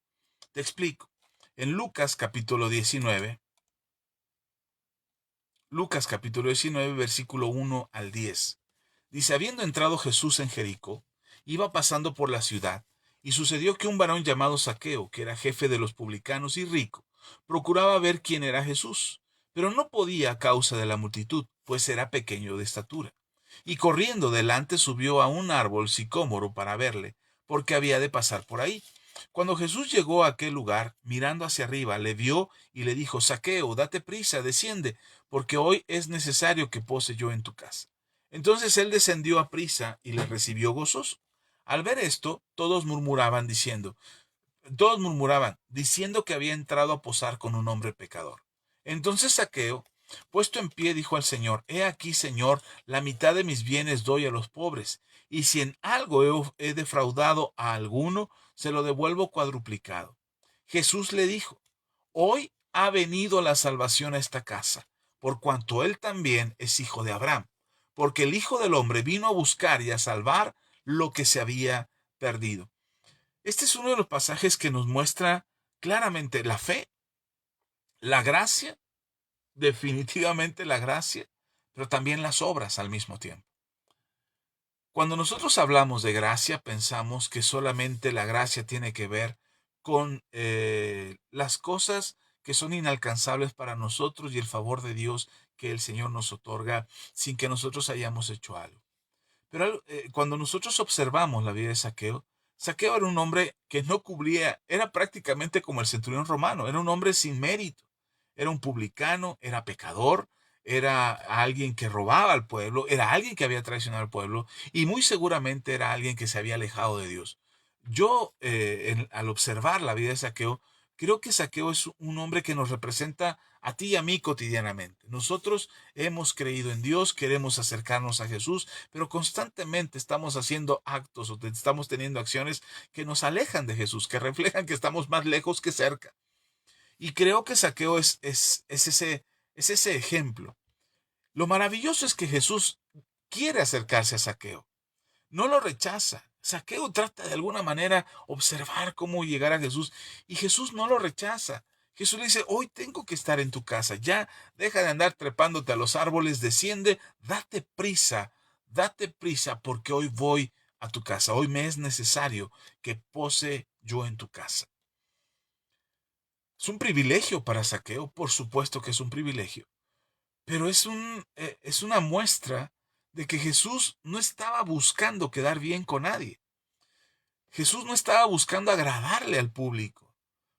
Te explico. En Lucas capítulo 19, versículo 1 al 10. Dice, habiendo entrado Jesús en Jericó, iba pasando por la ciudad, y sucedió que un varón llamado Zaqueo, que era jefe de los publicanos y rico, procuraba ver quién era Jesús, pero no podía a causa de la multitud, pues era pequeño de estatura. Y corriendo delante subió a un árbol sicómoro para verle, porque había de pasar por ahí. Cuando Jesús llegó a aquel lugar, mirando hacia arriba, le vio y le dijo, Zaqueo, date prisa, desciende, porque hoy es necesario que pose yo en tu casa. Entonces él descendió a prisa y le recibió gozoso. Al ver esto, todos murmuraban, diciendo que había entrado a posar con un hombre pecador. Entonces Zaqueo Puesto en pie, dijo al Señor: He aquí, Señor, la mitad de mis bienes doy a los pobres, y si en algo he defraudado a alguno, se lo devuelvo cuadruplicado. Jesús le dijo: Hoy ha venido la salvación a esta casa, por cuanto él también es hijo de Abraham, porque el Hijo del Hombre vino a buscar y a salvar lo que se había perdido. Este es uno de los pasajes que nos muestra claramente la fe, la gracia, definitivamente la gracia, pero también las obras al mismo tiempo. Cuando nosotros hablamos de gracia, pensamos que solamente la gracia tiene que ver con las cosas que son inalcanzables para nosotros y el favor de Dios que el Señor nos otorga sin que nosotros hayamos hecho algo. Pero cuando nosotros observamos la vida de Zaqueo, Zaqueo era un hombre que no cubría, era prácticamente como el centurión romano, era un hombre sin mérito, era un publicano, era pecador, era alguien que robaba al pueblo, era alguien que había traicionado al pueblo y muy seguramente era alguien que se había alejado de Dios. Yo, al observar la vida de Zaqueo, creo que Zaqueo es un hombre que nos representa a ti y a mí cotidianamente. Nosotros hemos creído en Dios, queremos acercarnos a Jesús, pero constantemente estamos haciendo actos o estamos teniendo acciones que nos alejan de Jesús, que reflejan que estamos más lejos que cerca. Y creo que Zaqueo es ese ejemplo. Lo maravilloso es que Jesús quiere acercarse a Zaqueo, no lo rechaza. Zaqueo trata de alguna manera observar cómo llegar a Jesús y Jesús no lo rechaza. Jesús le dice: hoy tengo que estar en tu casa, ya deja de andar trepándote a los árboles, desciende, date prisa porque hoy voy a tu casa, hoy me es necesario que pose yo en tu casa. Es un privilegio para Zaqueo, por supuesto que es un privilegio, pero es una muestra de que Jesús no estaba buscando quedar bien con nadie. Jesús no estaba buscando agradarle al público,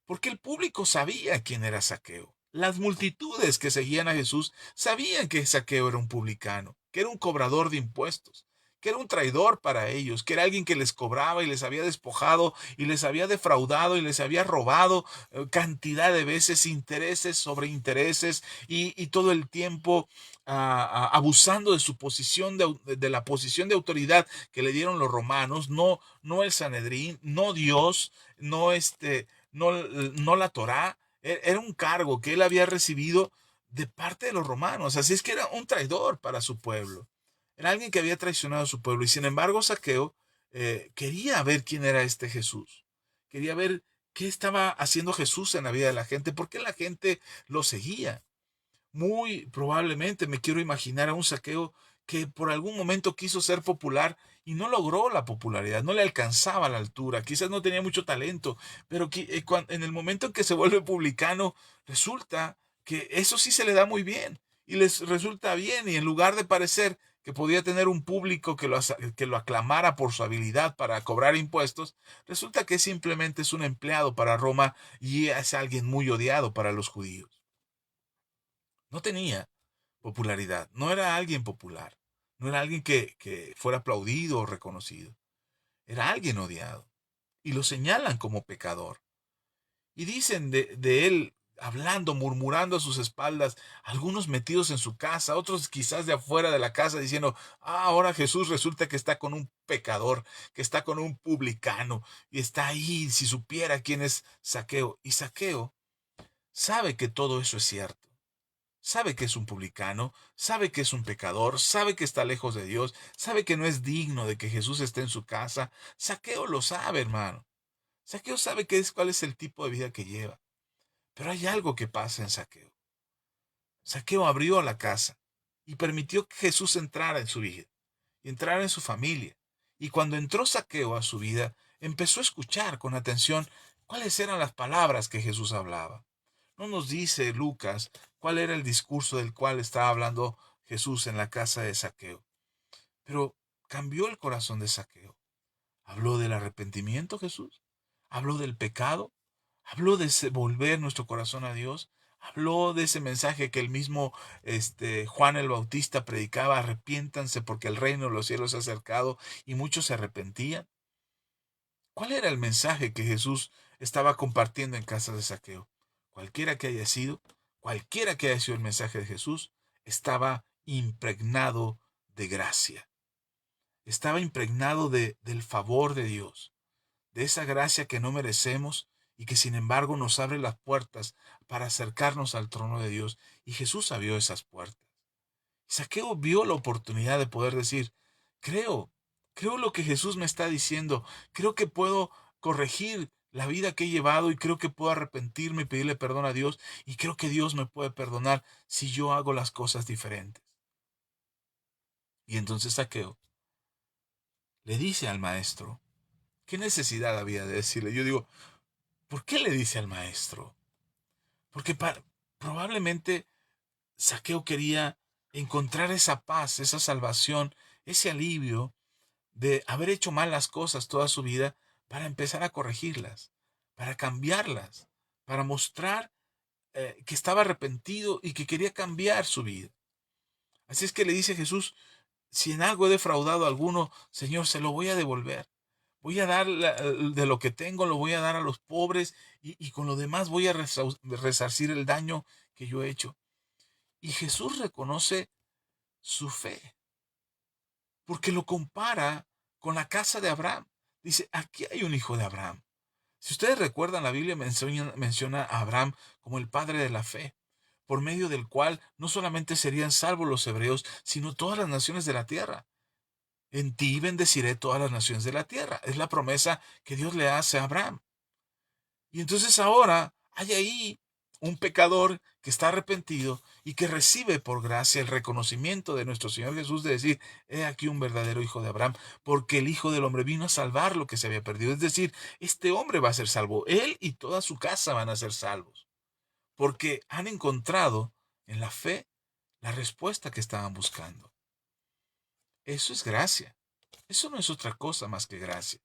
porque el público sabía quién era Zaqueo. Las multitudes que seguían a Jesús sabían que Zaqueo era un publicano, que era un cobrador de impuestos, que era un traidor para ellos, que era alguien que les cobraba y les había despojado y les había defraudado y les había robado cantidad de veces, intereses sobre intereses y todo el tiempo abusando de su posición, de la posición de autoridad que le dieron los romanos, no el Sanedrín, no Dios, no la Torá. Era un cargo que él había recibido de parte de los romanos. Así es que era un traidor para su pueblo. Era alguien que había traicionado a su pueblo. Y sin embargo, Zaqueo quería ver quién era este Jesús. Quería ver qué estaba haciendo Jesús en la vida de la gente, por qué la gente lo seguía. Muy probablemente me quiero imaginar a un Zaqueo que por algún momento quiso ser popular y no logró la popularidad, no le alcanzaba la altura, quizás no tenía mucho talento, pero en el momento en que se vuelve publicano, resulta que eso sí se le da muy bien y les resulta bien y en lugar de parecer que podía tener un público que lo aclamara por su habilidad para cobrar impuestos, resulta que simplemente es un empleado para Roma y es alguien muy odiado para los judíos. No tenía popularidad, no era alguien popular, no era alguien que fuera aplaudido o reconocido, era alguien odiado. Y lo señalan como pecador. Y dicen de él, hablando, murmurando a sus espaldas, algunos metidos en su casa, otros quizás de afuera de la casa, diciendo: ahora Jesús resulta que está con un pecador, que está con un publicano, y está ahí, si supiera quién es Zaqueo. Y Zaqueo sabe que todo eso es cierto. Sabe que es un publicano, sabe que es un pecador, sabe que está lejos de Dios, sabe que no es digno de que Jesús esté en su casa. Zaqueo lo sabe, hermano. Zaqueo sabe cuál es el tipo de vida que lleva. Pero hay algo que pasa en Zaqueo. Zaqueo abrió la casa y permitió que Jesús entrara en su vida y entrara en su familia. Y cuando entró Zaqueo a su vida, empezó a escuchar con atención cuáles eran las palabras que Jesús hablaba. No nos dice Lucas cuál era el discurso del cual estaba hablando Jesús en la casa de Zaqueo. Pero cambió el corazón de Zaqueo. ¿Habló del arrepentimiento Jesús? ¿Habló del pecado? ¿Habló de volver nuestro corazón a Dios? ¿Habló de ese mensaje que el mismo Juan el Bautista predicaba: arrepiéntanse porque el reino de los cielos se ha acercado, y muchos se arrepentían? ¿Cuál era el mensaje que Jesús estaba compartiendo en casa de Zaqueo? Cualquiera que haya sido, cualquiera que haya sido el mensaje de Jesús, estaba impregnado de gracia. Estaba impregnado del favor de Dios, de esa gracia que no merecemos y que sin embargo nos abre las puertas para acercarnos al trono de Dios. Y Jesús abrió esas puertas. Saqueo vio la oportunidad de poder decir, creo, creo lo que Jesús me está diciendo, creo que puedo corregir la vida que he llevado y creo que puedo arrepentirme y pedirle perdón a Dios y creo que Dios me puede perdonar si yo hago las cosas diferentes. Y entonces Saqueo le dice al maestro, ¿qué necesidad había de decirle? Yo digo, ¿por qué le dice al maestro? Porque probablemente Saqueo quería encontrar esa paz, esa salvación, ese alivio de haber hecho mal las cosas toda su vida para empezar a corregirlas, para cambiarlas, para mostrar que estaba arrepentido y que quería cambiar su vida. Así es que le dice Jesús, si en algo he defraudado a alguno, Señor, se lo voy a devolver. Voy a dar de lo que tengo, lo voy a dar a los pobres y con lo demás voy a resarcir el daño que yo he hecho. Y Jesús reconoce su fe, porque lo compara con la casa de Abraham. Dice, aquí hay un hijo de Abraham. Si ustedes recuerdan, la Biblia menciona a Abraham como el padre de la fe, por medio del cual no solamente serían salvos los hebreos, sino todas las naciones de la tierra. En ti bendeciré todas las naciones de la tierra. Es la promesa que Dios le hace a Abraham. Y entonces ahora hay ahí un pecador que está arrepentido y que recibe por gracia el reconocimiento de nuestro Señor Jesús de decir, he aquí un verdadero hijo de Abraham, porque el Hijo del Hombre vino a salvar lo que se había perdido. Es decir, este hombre va a ser salvo, él y toda su casa van a ser salvos, porque han encontrado en la fe la respuesta que estaban buscando. Eso es gracia. Eso no es otra cosa más que gracia.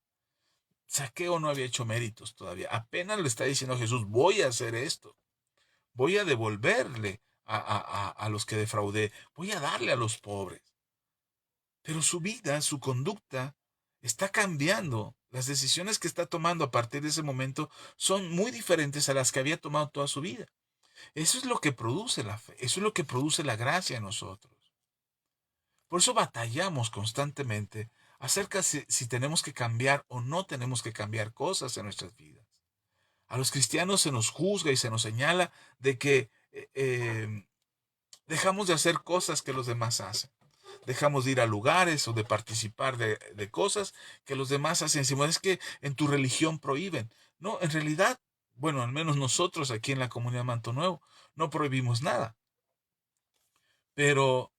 Saqueo no había hecho méritos todavía. Apenas le está diciendo a Jesús, voy a hacer esto. Voy a devolverle a los que defraudé. Voy a darle a los pobres. Pero su vida, su conducta, está cambiando. Las decisiones que está tomando a partir de ese momento son muy diferentes a las que había tomado toda su vida. Eso es lo que produce la fe. Eso es lo que produce la gracia en nosotros. Por eso batallamos constantemente acerca de si tenemos que cambiar o no tenemos que cambiar cosas en nuestras vidas. A los cristianos se nos juzga y se nos señala de que dejamos de hacer cosas que los demás hacen. Dejamos de ir a lugares o de participar de cosas que los demás hacen. Decimos, es que en tu religión prohíben. No, en realidad, bueno, al menos nosotros aquí en la comunidad Manto Nuevo no prohibimos nada. Pero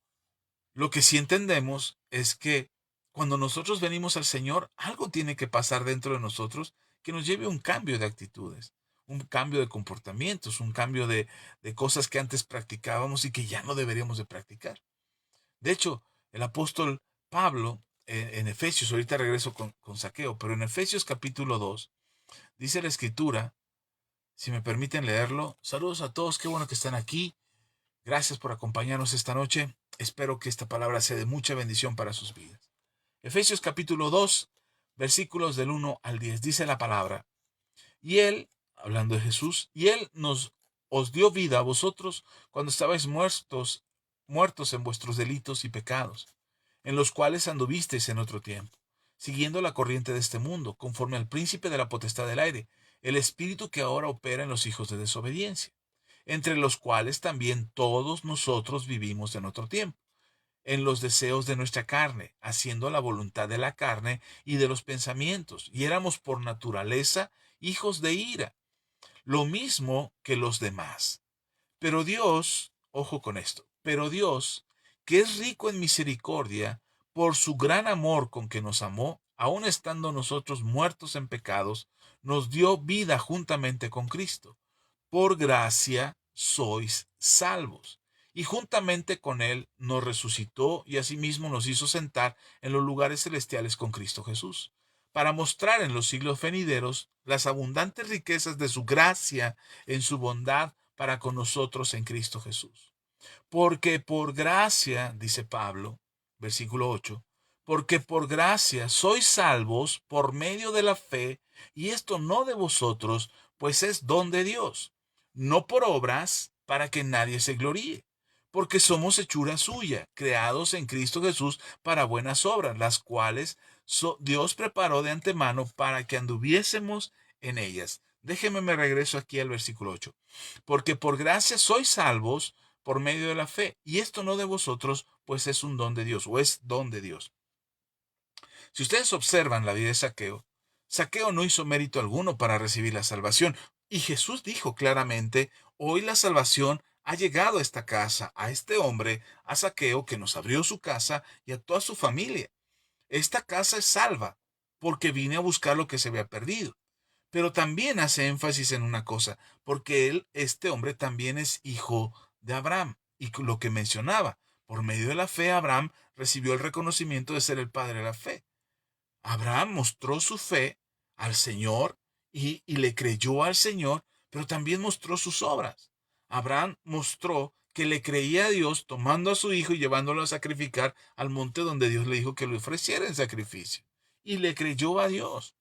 lo que sí entendemos es que cuando nosotros venimos al Señor, algo tiene que pasar dentro de nosotros que nos lleve a un cambio de actitudes, un cambio de comportamientos, un cambio de cosas que antes practicábamos y que ya no deberíamos de practicar. De hecho, el apóstol Pablo, en Efesios, ahorita regreso con Saqueo, pero en Efesios capítulo 2, dice la Escritura, si me permiten leerlo, saludos a todos, qué bueno que están aquí. Gracias por acompañarnos esta noche. Espero que esta palabra sea de mucha bendición para sus vidas. Efesios capítulo 2, versículos del 1 al 10. Dice la palabra. Y Él, hablando de Jesús, y Él os dio vida a vosotros cuando estabais muertos en vuestros delitos y pecados, en los cuales anduvisteis en otro tiempo, siguiendo la corriente de este mundo, conforme al príncipe de la potestad del aire, el espíritu que ahora opera en los hijos de desobediencia, entre los cuales también todos nosotros vivimos en otro tiempo, en los deseos de nuestra carne, haciendo la voluntad de la carne y de los pensamientos, y éramos por naturaleza hijos de ira, lo mismo que los demás. Pero Dios, ojo con esto, pero Dios, que es rico en misericordia, por su gran amor con que nos amó, aun estando nosotros muertos en pecados, nos dio vida juntamente con Cristo. Por gracia sois salvos. Y juntamente con Él nos resucitó y asimismo nos hizo sentar en los lugares celestiales con Cristo Jesús, para mostrar en los siglos venideros las abundantes riquezas de su gracia en su bondad para con nosotros en Cristo Jesús. Porque por gracia, dice Pablo, versículo 8, porque por gracia sois salvos por medio de la fe, y esto no de vosotros, pues es don de Dios, no por obras, para que nadie se gloríe. Porque somos hechura suya, creados en Cristo Jesús para buenas obras, las cuales Dios preparó de antemano para que anduviésemos en ellas. Déjeme me regreso aquí al versículo 8. Porque por gracia sois salvos por medio de la fe, y esto no de vosotros, pues es un don de Dios, o es don de Dios. Si ustedes observan la vida de Zaqueo, Zaqueo no hizo mérito alguno para recibir la salvación. Y Jesús dijo claramente, hoy la salvación ha llegado a esta casa, a este hombre, a Zaqueo, que nos abrió su casa y a toda su familia. Esta casa es salva, porque vine a buscar lo que se había perdido. Pero también hace énfasis en una cosa, porque este hombre también es hijo de Abraham. Y lo que mencionaba, por medio de la fe, Abraham recibió el reconocimiento de ser el padre de la fe. Abraham mostró su fe al Señor y le creyó al Señor, pero también mostró sus obras. Abraham mostró que le creía a Dios tomando a su hijo y llevándolo a sacrificar al monte donde Dios le dijo que lo ofreciera en sacrificio. Y le creyó a Dios.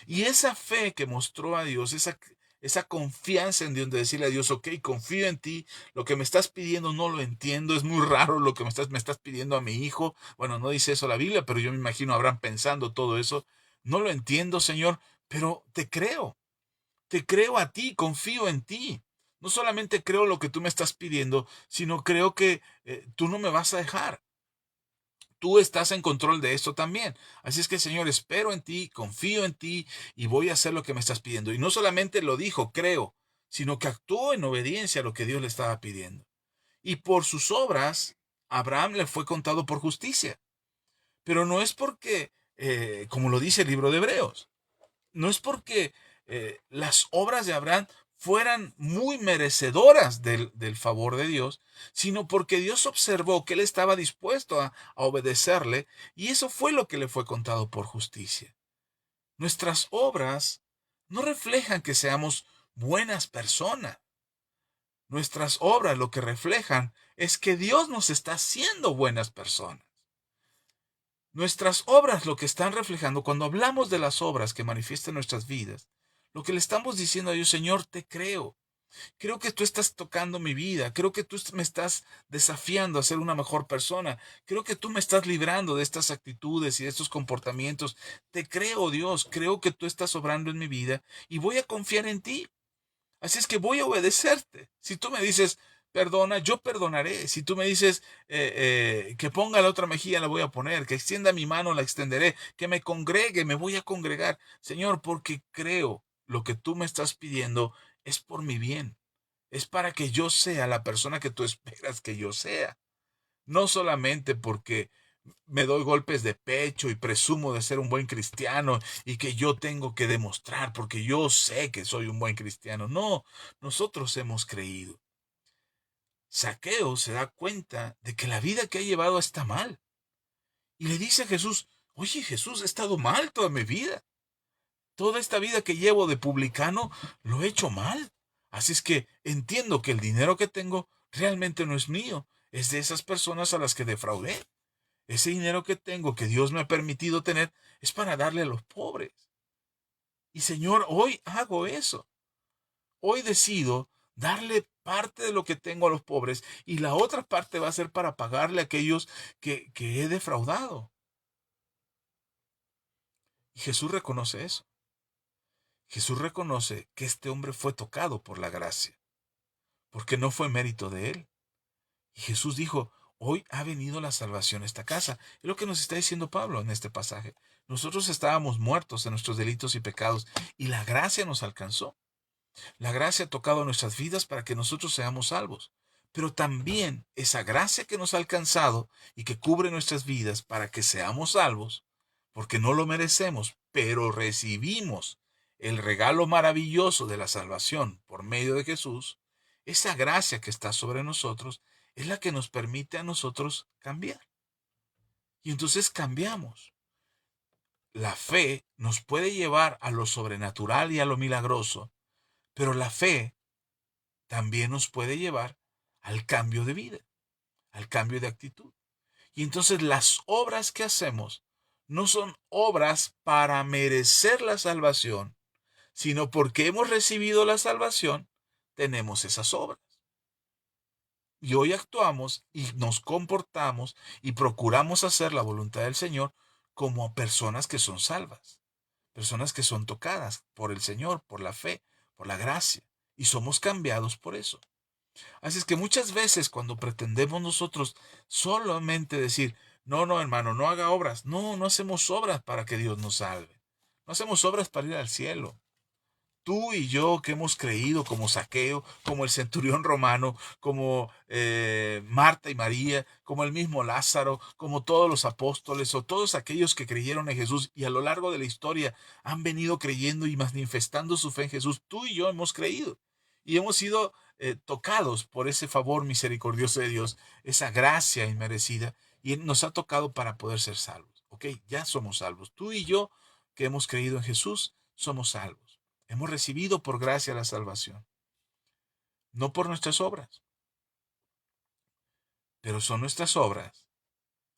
Y esa fe que mostró a Dios, esa confianza en Dios de decirle a Dios, ok, confío en ti, lo que me estás pidiendo no lo entiendo, es muy raro lo que me estás pidiendo a mi hijo. Bueno, no dice eso la Biblia, pero yo me imagino a Abraham pensando todo eso. No lo entiendo, Señor, pero te creo a ti, confío en ti. No solamente creo lo que tú me estás pidiendo, sino creo que tú no me vas a dejar. Tú estás en control de esto también. Así es que, Señor, espero en ti, confío en ti y voy a hacer lo que me estás pidiendo. Y no solamente lo dijo, creo, sino que actuó en obediencia a lo que Dios le estaba pidiendo. Y por sus obras, Abraham le fue contado por justicia. Pero no es porque, como lo dice el libro de Hebreos, no es porque las obras de Abraham fueran muy merecedoras del favor de Dios, sino porque Dios observó que él estaba dispuesto a obedecerle y eso fue lo que le fue contado por justicia. Nuestras obras no reflejan que seamos buenas personas. Nuestras obras lo que reflejan es que Dios nos está haciendo buenas personas. Nuestras obras lo que están reflejando, cuando hablamos de las obras que manifiestan nuestras vidas, lo que le estamos diciendo a Dios, Señor, te creo. Creo que tú estás tocando mi vida. Creo que tú me estás desafiando a ser una mejor persona. Creo que tú me estás librando de estas actitudes y de estos comportamientos. Te creo, Dios. Creo que tú estás obrando en mi vida y voy a confiar en ti. Así es que voy a obedecerte. Si tú me dices, perdona, yo perdonaré. Si tú me dices que ponga la otra mejilla, la voy a poner. Que extienda mi mano, la extenderé. Que me congregue, me voy a congregar. Señor, porque creo lo que tú me estás pidiendo es por mi bien. Es para que yo sea la persona que tú esperas que yo sea. No solamente porque me doy golpes de pecho y presumo de ser un buen cristiano y que yo tengo que demostrar porque yo sé que soy un buen cristiano. No, nosotros hemos creído. Zaqueo se da cuenta de que la vida que ha llevado está mal. Y le dice a Jesús, oye Jesús, he estado mal toda mi vida. Toda esta vida que llevo de publicano lo he hecho mal. Así es que entiendo que el dinero que tengo realmente no es mío, es de esas personas a las que defraudé. Ese dinero que tengo, que Dios me ha permitido tener, es para darle a los pobres. Y Señor, hoy hago eso. Hoy decido darle parte de lo que tengo a los pobres y la otra parte va a ser para pagarle a aquellos que he defraudado. Y Jesús reconoce eso. Jesús reconoce que este hombre fue tocado por la gracia, porque no fue mérito de él. Y Jesús dijo, hoy ha venido la salvación a esta casa. Es lo que nos está diciendo Pablo en este pasaje. Nosotros estábamos muertos en nuestros delitos y pecados y la gracia nos alcanzó. La gracia ha tocado nuestras vidas para que nosotros seamos salvos. Pero también esa gracia que nos ha alcanzado y que cubre nuestras vidas para que seamos salvos, porque no lo merecemos, pero recibimos el regalo maravilloso de la salvación por medio de Jesús, esa gracia que está sobre nosotros es la que nos permite a nosotros cambiar. Y entonces cambiamos. La fe nos puede llevar a lo sobrenatural y a lo milagroso, pero la fe también nos puede llevar al cambio de vida, al cambio de actitud. Y entonces las obras que hacemos no son obras para merecer la salvación, sino porque hemos recibido la salvación, tenemos esas obras. Y hoy actuamos y nos comportamos y procuramos hacer la voluntad del Señor como personas que son salvas, personas que son tocadas por el Señor, por la fe, por la gracia, y somos cambiados por eso. Así es que muchas veces cuando pretendemos nosotros solamente decir, no, no, hermano, no haga obras, no, no hacemos obras para que Dios nos salve, no hacemos obras para ir al cielo. Tú y yo que hemos creído como Zaqueo, como el centurión romano, como Marta y María, como el mismo Lázaro, como todos los apóstoles o todos aquellos que creyeron en Jesús y a lo largo de la historia han venido creyendo y manifestando su fe en Jesús, tú y yo hemos creído y hemos sido tocados por ese favor misericordioso de Dios, esa gracia inmerecida, y nos ha tocado para poder ser salvos. Ok, ya somos salvos. Tú y yo que hemos creído en Jesús, somos salvos. Hemos recibido por gracia la salvación, no por nuestras obras, pero son nuestras obras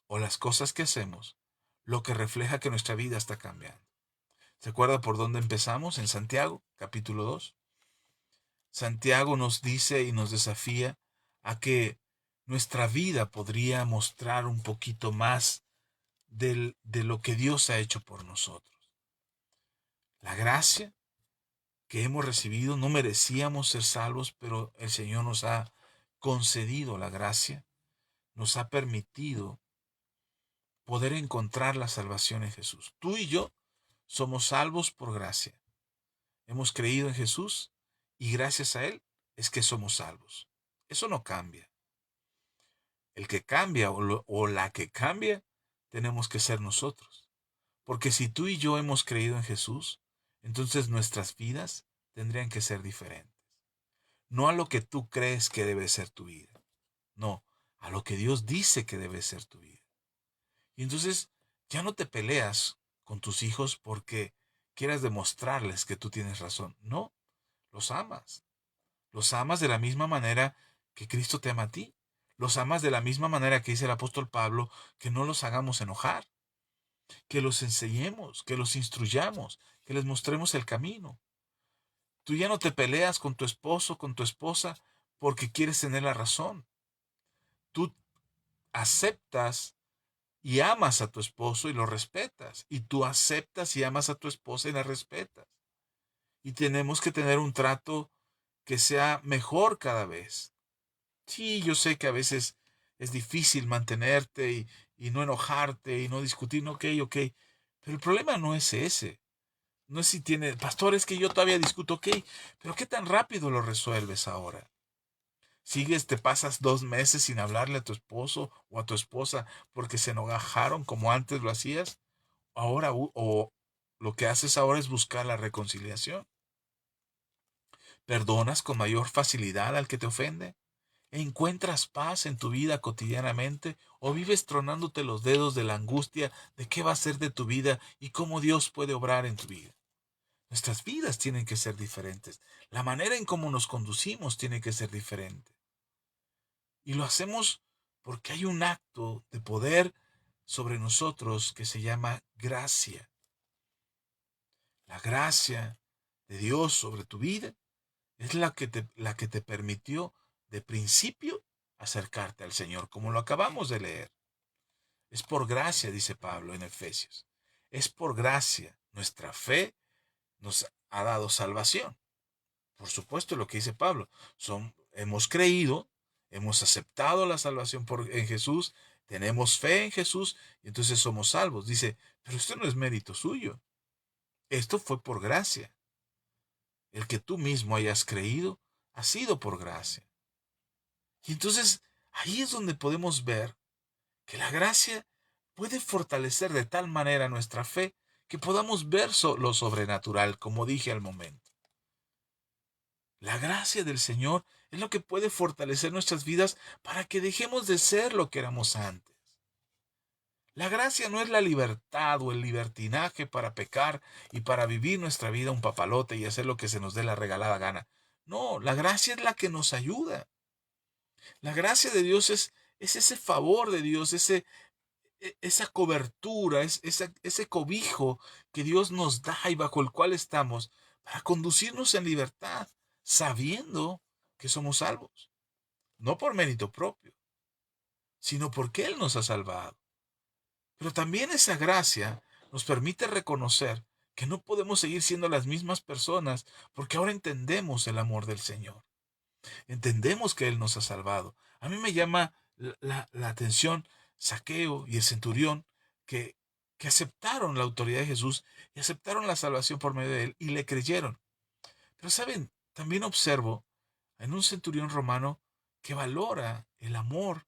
o las cosas que hacemos lo que refleja que nuestra vida está cambiando. ¿Se acuerda por dónde empezamos? En Santiago, capítulo 2. Santiago nos dice y nos desafía a que nuestra vida podría mostrar un poquito más de lo que Dios ha hecho por nosotros. La gracia que hemos recibido, no merecíamos ser salvos, pero el Señor nos ha concedido la gracia, nos ha permitido poder encontrar la salvación en Jesús. Tú y yo somos salvos por gracia. Hemos creído en Jesús y gracias a Él es que somos salvos. Eso no cambia. El que cambia o la que cambia tenemos que ser nosotros. Porque si tú y yo hemos creído en Jesús, entonces nuestras vidas tendrían que ser diferentes. No a lo que tú crees que debe ser tu vida. No, a lo que Dios dice que debe ser tu vida. Y entonces ya no te peleas con tus hijos porque quieras demostrarles que tú tienes razón. No, los amas. Los amas de la misma manera que Cristo te ama a ti. Los amas de la misma manera que dice el apóstol Pablo, que no los hagamos enojar, que los enseñemos, que los instruyamos, que les mostremos el camino. Tú ya no te peleas con tu esposo, con tu esposa, porque quieres tener la razón. Tú aceptas y amas a tu esposo y lo respetas. Y tú aceptas y amas a tu esposa y la respetas. Y tenemos que tener un trato que sea mejor cada vez. Sí, yo sé que a veces es difícil mantenerte y no enojarte y no discutir, no, ok, ok. Pero el problema no es ese. No es si tiene, pastor, es que yo todavía discuto, ok, pero ¿qué tan rápido lo resuelves ahora? Sigues, te pasas 2 meses sin hablarle a tu esposo o a tu esposa porque se enojaron como antes lo hacías. Ahora, o lo que haces ahora es buscar la reconciliación. ¿Perdonas con mayor facilidad al que te ofende? ¿Encuentras paz en tu vida cotidianamente o vives tronándote los dedos de la angustia de qué va a ser de tu vida y cómo Dios puede obrar en tu vida? Nuestras vidas tienen que ser diferentes. La manera en cómo nos conducimos tiene que ser diferente. Y lo hacemos porque hay un acto de poder sobre nosotros que se llama gracia. La gracia de Dios sobre tu vida es la que te permitió de principio acercarte al Señor, como lo acabamos de leer. Es por gracia, dice Pablo en Efesios. Es por gracia. Nuestra fe nos ha dado salvación. Por supuesto, lo que dice Pablo, hemos creído, hemos aceptado la salvación en Jesús, tenemos fe en Jesús y entonces somos salvos. Dice, pero esto no es mérito suyo. Esto fue por gracia. El que tú mismo hayas creído ha sido por gracia. Y entonces ahí es donde podemos ver que la gracia puede fortalecer de tal manera nuestra fe que podamos ver lo sobrenatural, como dije al momento. La gracia del Señor es lo que puede fortalecer nuestras vidas para que dejemos de ser lo que éramos antes. La gracia no es la libertad o el libertinaje para pecar y para vivir nuestra vida un papalote y hacer lo que se nos dé la regalada gana. No, la gracia es la que nos ayuda. La gracia de Dios es ese favor de Dios, esa cobertura, ese cobijo que Dios nos da y bajo el cual estamos para conducirnos en libertad, sabiendo que somos salvos. no por mérito propio, sino porque Él nos ha salvado. Pero también esa gracia nos permite reconocer que no podemos seguir siendo las mismas personas porque ahora entendemos el amor del Señor. Entendemos que Él nos ha salvado. A mí me llama la atención Zaqueo y el centurión que, que aceptaron la autoridad de Jesús y aceptaron la salvación por medio de Él y le creyeron. Pero saben, también observo en un centurión romano que valora el amor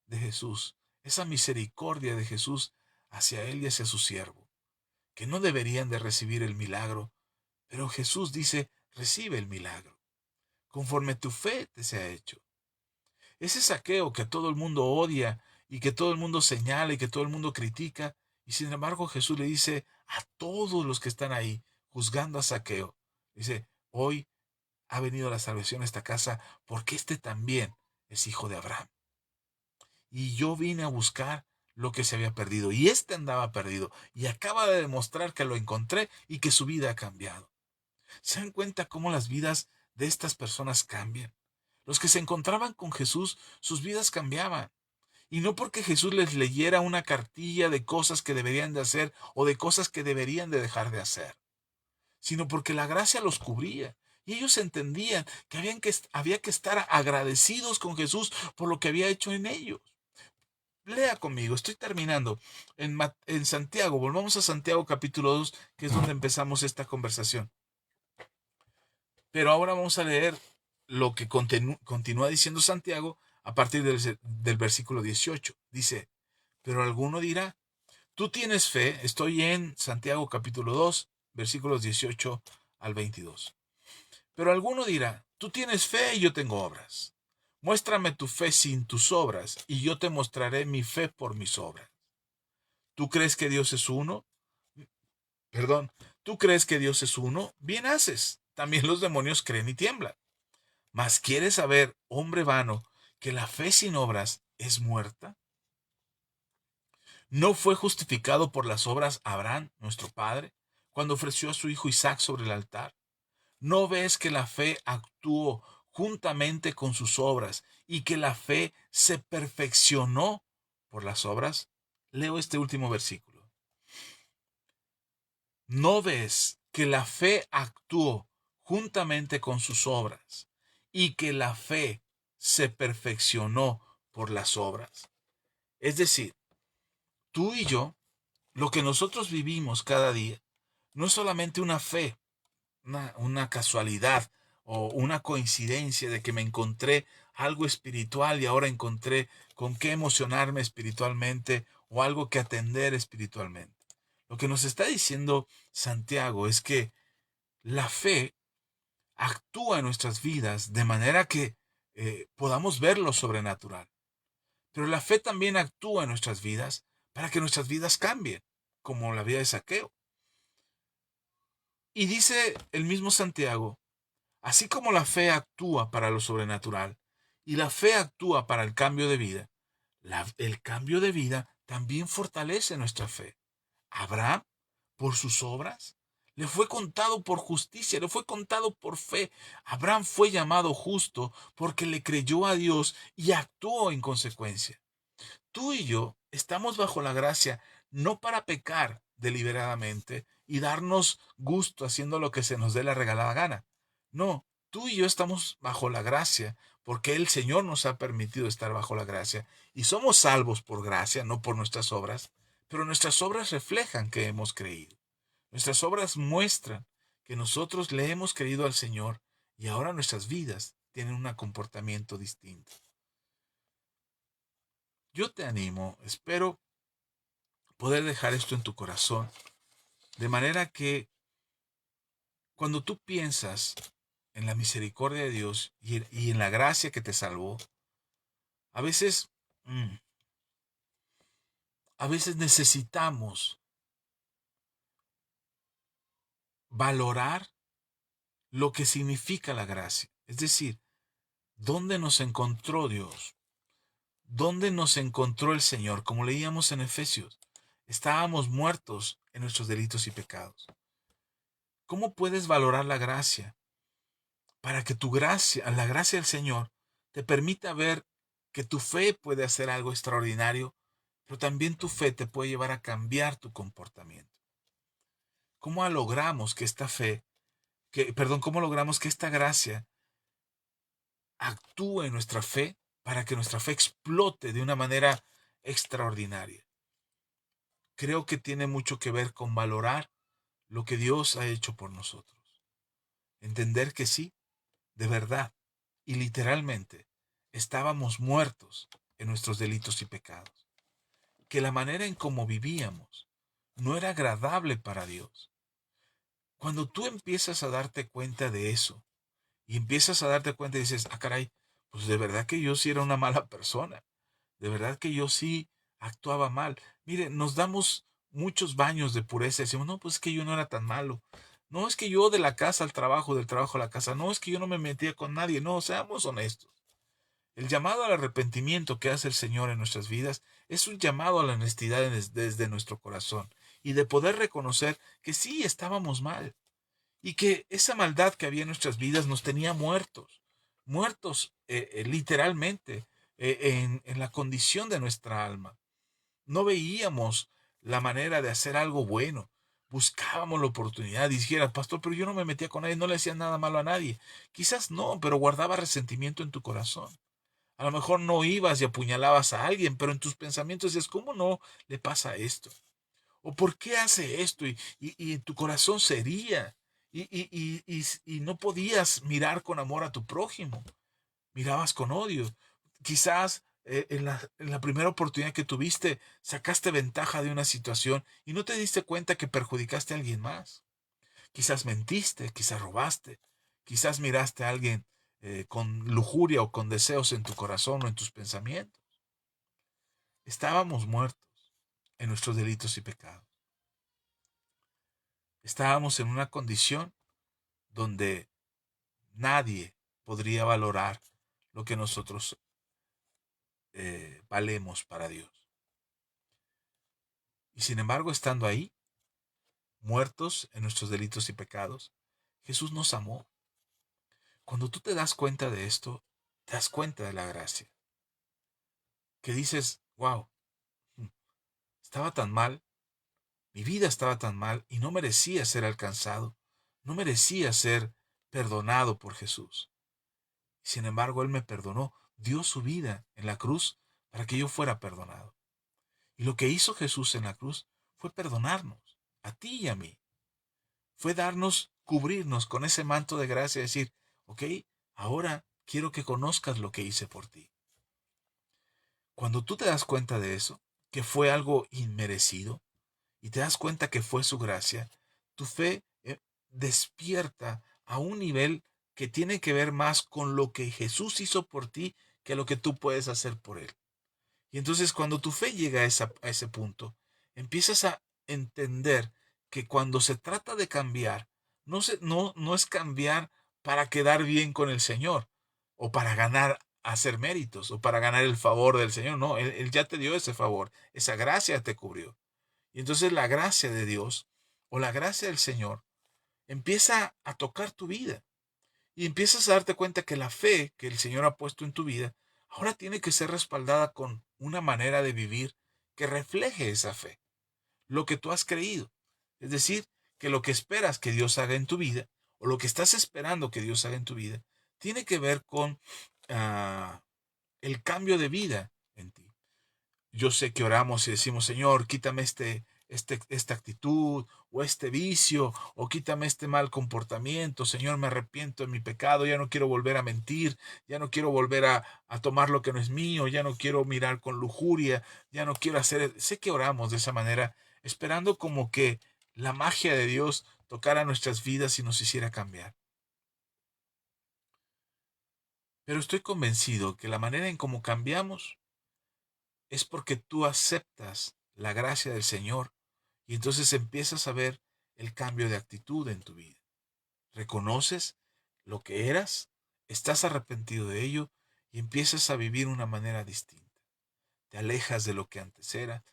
de Jesús, esa misericordia de Jesús hacia él y hacia su siervo, que no deberían de recibir el milagro, pero Jesús dice, recibe el milagro, conforme tu fe te sea hecho. Ese Zaqueo que a todo el mundo odia y que todo el mundo señala y que todo el mundo critica, y sin embargo Jesús le dice a todos los que están ahí, juzgando a Zaqueo, dice, hoy ha venido la salvación a esta casa porque este también es hijo de Abraham. Y yo vine a buscar lo que se había perdido. Y este andaba perdido. Y acaba de demostrar que lo encontré y que su vida ha cambiado. ¿Se dan cuenta cómo las vidas de estas personas cambian? Los que se encontraban con Jesús, sus vidas cambiaban. Y no porque Jesús les leyera una cartilla de cosas que deberían de hacer o de cosas que deberían de dejar de hacer, sino porque la gracia los cubría. Y ellos entendían que había que estar agradecidos con Jesús por lo que había hecho en ellos. Lea conmigo, estoy terminando. En Santiago, volvamos a Santiago capítulo 2, que es donde empezamos esta conversación. Pero ahora vamos a leer lo que continúa diciendo Santiago a partir del versículo 18. Dice, pero alguno dirá, tú tienes fe, estoy en Santiago capítulo 2, versículos 18 al 22. Pero alguno dirá, tú tienes fe y yo tengo obras. Muéstrame tu fe sin tus obras, y yo te mostraré mi fe por mis obras. ¿Tú crees que Dios es uno? Perdón, ¿tú crees que Dios es uno? Bien haces. También los demonios creen y tiemblan. Mas ¿quieres saber, hombre vano, que la fe sin obras es muerta? ¿No fue justificado por las obras Abraham, nuestro padre, cuando ofreció a su hijo Isaac sobre el altar? ¿No ves que la fe actuó juntamente con sus obras y que la fe se perfeccionó por las obras? Leo este último versículo. ¿No ves que la fe actuó juntamente con sus obras y que la fe se perfeccionó por las obras? Es decir, tú y yo, lo que nosotros vivimos cada día, no es solamente una fe, una casualidad o una coincidencia de que me encontré algo espiritual y ahora encontré con qué emocionarme espiritualmente o algo que atender espiritualmente. Lo que nos está diciendo Santiago es que la fe actúa en nuestras vidas de manera que podamos ver lo sobrenatural. Pero la fe también actúa en nuestras vidas para que nuestras vidas cambien, como la vida de Zaqueo. Y dice el mismo Santiago, así como la fe actúa para lo sobrenatural y la fe actúa para el cambio de vida, el cambio de vida también fortalece nuestra fe. Abraham, por sus obras, le fue contado por justicia, le fue contado por fe. Abraham fue llamado justo porque le creyó a Dios y actuó en consecuencia. Tú y yo estamos bajo la gracia no para pecar deliberadamente y darnos gusto haciendo lo que se nos dé la regalada gana. No, tú y yo estamos bajo la gracia porque el Señor nos ha permitido estar bajo la gracia y somos salvos por gracia, no por nuestras obras, pero nuestras obras reflejan que hemos creído. Nuestras obras muestran que nosotros le hemos creído al Señor y ahora nuestras vidas tienen un comportamiento distinto. Yo te animo, espero poder dejar esto en tu corazón, de manera que cuando tú piensas en la misericordia de Dios y en la gracia que te salvó, a veces, a veces necesitamos valorar lo que significa la gracia. Es decir, ¿dónde nos encontró Dios? ¿Dónde nos encontró el Señor? Como leíamos en Efesios, estábamos muertos en nuestros delitos y pecados. ¿Cómo puedes valorar la gracia? Para que tu gracia, la gracia del Señor, te permita ver que tu fe puede hacer algo extraordinario, pero también tu fe te puede llevar a cambiar tu comportamiento. ¿Cómo logramos que esta fe, cómo logramos que esta gracia actúe en nuestra fe para que nuestra fe explote de una manera extraordinaria? Creo que tiene mucho que ver con valorar lo que Dios ha hecho por nosotros. Entender que sí, de verdad y literalmente, estábamos muertos en nuestros delitos y pecados. Que la manera en cómo vivíamos no era agradable para Dios. Cuando tú empiezas a darte cuenta de eso y empiezas a darte cuenta y dices, ah, caray, pues de verdad que yo sí era una mala persona. De verdad que yo sí actuaba mal. Mire, nos damos muchos baños de pureza y decimos, no, pues es que yo no era tan malo. No es que yo de la casa al trabajo, del trabajo a la casa, no es que yo no me metía con nadie, no, seamos honestos. El llamado al arrepentimiento que hace el Señor en nuestras vidas es un llamado a la honestidad desde nuestro corazón y de poder reconocer que sí estábamos mal y que esa maldad que había en nuestras vidas nos tenía muertos, muertos literalmente en la condición de nuestra alma. No veíamos la manera de hacer algo bueno. Buscábamos la oportunidad. Dijera, pastor, pero yo no me metía con nadie, no le hacía nada malo a nadie. Quizás no, pero guardaba resentimiento en tu corazón. A lo mejor no ibas y apuñalabas a alguien, pero en tus pensamientos dices, ¿cómo no le pasa esto? ¿O por qué hace esto? Y en tu corazón se hería. Y no podías mirar con amor a tu prójimo. Mirabas con odio. Quizás en la primera oportunidad que tuviste, sacaste ventaja de una situación y no te diste cuenta que perjudicaste a alguien más. Quizás mentiste, quizás robaste, quizás miraste a alguien con lujuria o con deseos en tu corazón o en tus pensamientos. Estábamos muertos en nuestros delitos y pecados. Estábamos en una condición donde nadie podría valorar lo que nosotros valemos para Dios. Y sin embargo, estando ahí, muertos en nuestros delitos y pecados, Jesús nos amó. Cuando tú te das cuenta de esto, te das cuenta de la gracia. Que dices, wow, estaba tan mal, mi vida estaba tan mal y no merecía ser alcanzado, no merecía ser perdonado por Jesús. Sin embargo, Él me perdonó, dio su vida en la cruz para que yo fuera perdonado. Y lo que hizo Jesús en la cruz fue perdonarnos, a ti y a mí. Fue darnos, cubrirnos con ese manto de gracia y decir, ok, ahora quiero que conozcas lo que hice por ti. Cuando tú te das cuenta de eso, que fue algo inmerecido, y te das cuenta que fue su gracia, tu fe despierta a un nivel que tiene que ver más con lo que Jesús hizo por ti que lo que tú puedes hacer por Él. Y entonces cuando tu fe llega a ese punto, empiezas a entender que cuando se trata de cambiar, no es cambiar para quedar bien con el Señor, o para ganar, hacer méritos, o para ganar el favor del Señor. No, Él ya te dio ese favor, esa gracia te cubrió. Y entonces la gracia de Dios o la gracia del Señor empieza a tocar tu vida y empiezas a darte cuenta que la fe que el Señor ha puesto en tu vida ahora tiene que ser respaldada con una manera de vivir que refleje esa fe, lo que tú has creído. Es decir, que lo que esperas que Dios haga en tu vida o lo que estás esperando que Dios haga en tu vida tiene que ver con el cambio de vida en ti. Yo sé que oramos y decimos, Señor, quítame esta actitud o este vicio o quítame este mal comportamiento. Señor, me arrepiento de mi pecado, ya no quiero volver a mentir, ya no quiero volver a tomar lo que no es mío, ya no quiero mirar con lujuria, ya no quiero hacer... Sé que oramos de esa manera, esperando como que la magia de Dios tocara nuestras vidas y nos hiciera cambiar. Pero estoy convencido que la manera en cómo cambiamos es porque tú aceptas la gracia del Señor y entonces empiezas a ver el cambio de actitud en tu vida. Reconoces lo que eras, estás arrepentido de ello y empiezas a vivir una manera distinta. Te alejas de lo que antes era,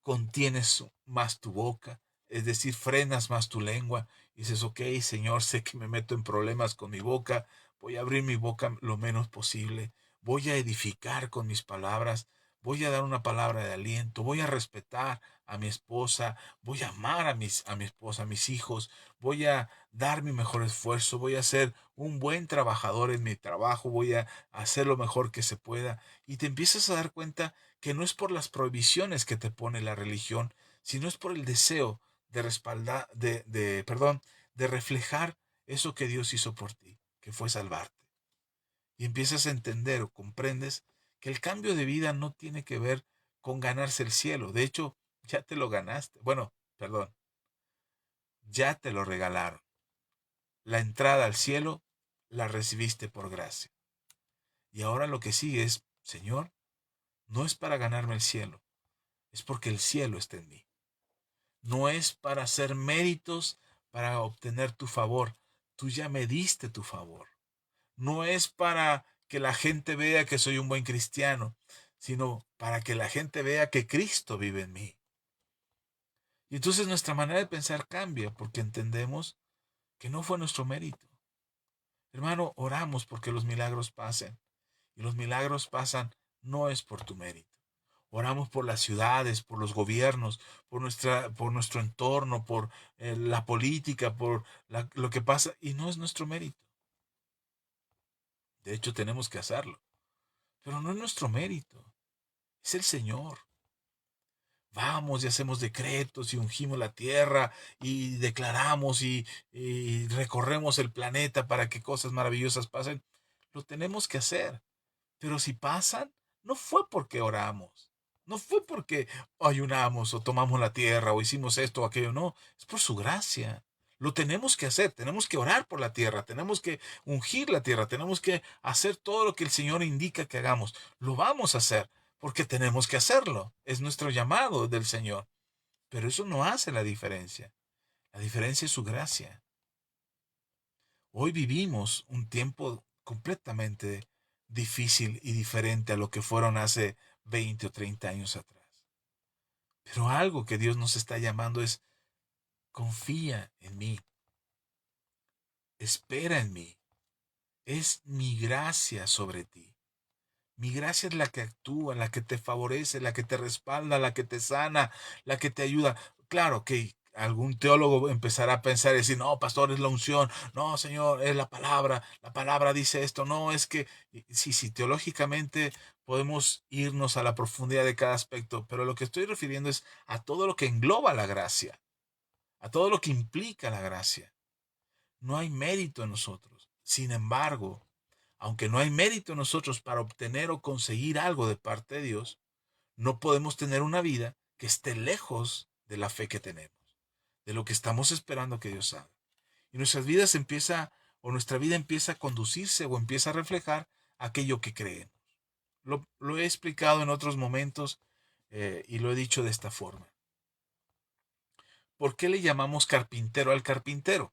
contienes más tu boca, es decir, frenas más tu lengua y dices, ok, Señor, sé que me meto en problemas con mi boca, voy a abrir mi boca lo menos posible, voy a edificar con mis palabras, voy a dar una palabra de aliento, voy a respetar a mi esposa, voy a amar a mi esposa, a mis hijos, voy a dar mi mejor esfuerzo, voy a ser un buen trabajador en mi trabajo, voy a hacer lo mejor que se pueda. Y te empiezas a dar cuenta que no es por las prohibiciones que te pone la religión, sino es por el deseo de respaldar, perdón, de reflejar eso que Dios hizo por ti, que fue salvarte. Y empiezas a entender o comprendes que el cambio de vida no tiene que ver con ganarse el cielo. De hecho, ya te lo ganaste. Bueno, perdón, ya te lo regalaron. La entrada al cielo la recibiste por gracia. Y ahora lo que sigue es, Señor, no es para ganarme el cielo, es porque el cielo está en mí. No es para hacer méritos para obtener tu favor. Tú ya me diste tu favor. No es para que la gente vea que soy un buen cristiano, sino para que la gente vea que Cristo vive en mí. Y entonces nuestra manera de pensar cambia porque entendemos que no fue nuestro mérito. Hermano, oramos porque los milagros pasen. Y los milagros pasan no es por tu mérito. Oramos por las ciudades, por los gobiernos, por nuestro entorno, por la política, por lo que pasa, y no es nuestro mérito. De hecho, tenemos que hacerlo. Pero no es nuestro mérito, es el Señor. Vamos y hacemos decretos y ungimos la tierra y declaramos y recorremos el planeta para que cosas maravillosas pasen. Lo tenemos que hacer. Pero si pasan, no fue porque oramos. No fue porque ayunamos o tomamos la tierra o hicimos esto o aquello. No, es por su gracia. Lo tenemos que hacer. Tenemos que orar por la tierra. Tenemos que ungir la tierra. Tenemos que hacer todo lo que el Señor indica que hagamos. Lo vamos a hacer porque tenemos que hacerlo. Es nuestro llamado del Señor. Pero eso no hace la diferencia. La diferencia es su gracia. Hoy vivimos un tiempo completamente difícil y diferente a lo que fueron hace 20 o 30 años atrás. Pero algo que Dios nos está llamando es, confía en mí, espera en mí, es mi gracia sobre ti. Mi gracia es la que actúa, la que te favorece, la que te respalda, la que te sana, la que te ayuda. Claro que algún teólogo empezará a pensar y decir, no, pastor, es la unción, no, Señor, es la palabra dice esto, no, es que, sí, sí, teológicamente podemos irnos a la profundidad de cada aspecto, pero lo que estoy refiriendo es a todo lo que engloba la gracia, a todo lo que implica la gracia. No hay mérito en nosotros. Sin embargo, aunque no hay mérito en nosotros para obtener o conseguir algo de parte de Dios, no podemos tener una vida que esté lejos de la fe que tenemos, de lo que estamos esperando que Dios haga. Y nuestras vidas empieza, o nuestra vida empieza a conducirse o empieza a reflejar aquello que creemos. Lo he explicado en otros momentos y lo he dicho de esta forma. ¿Por qué le llamamos carpintero al carpintero?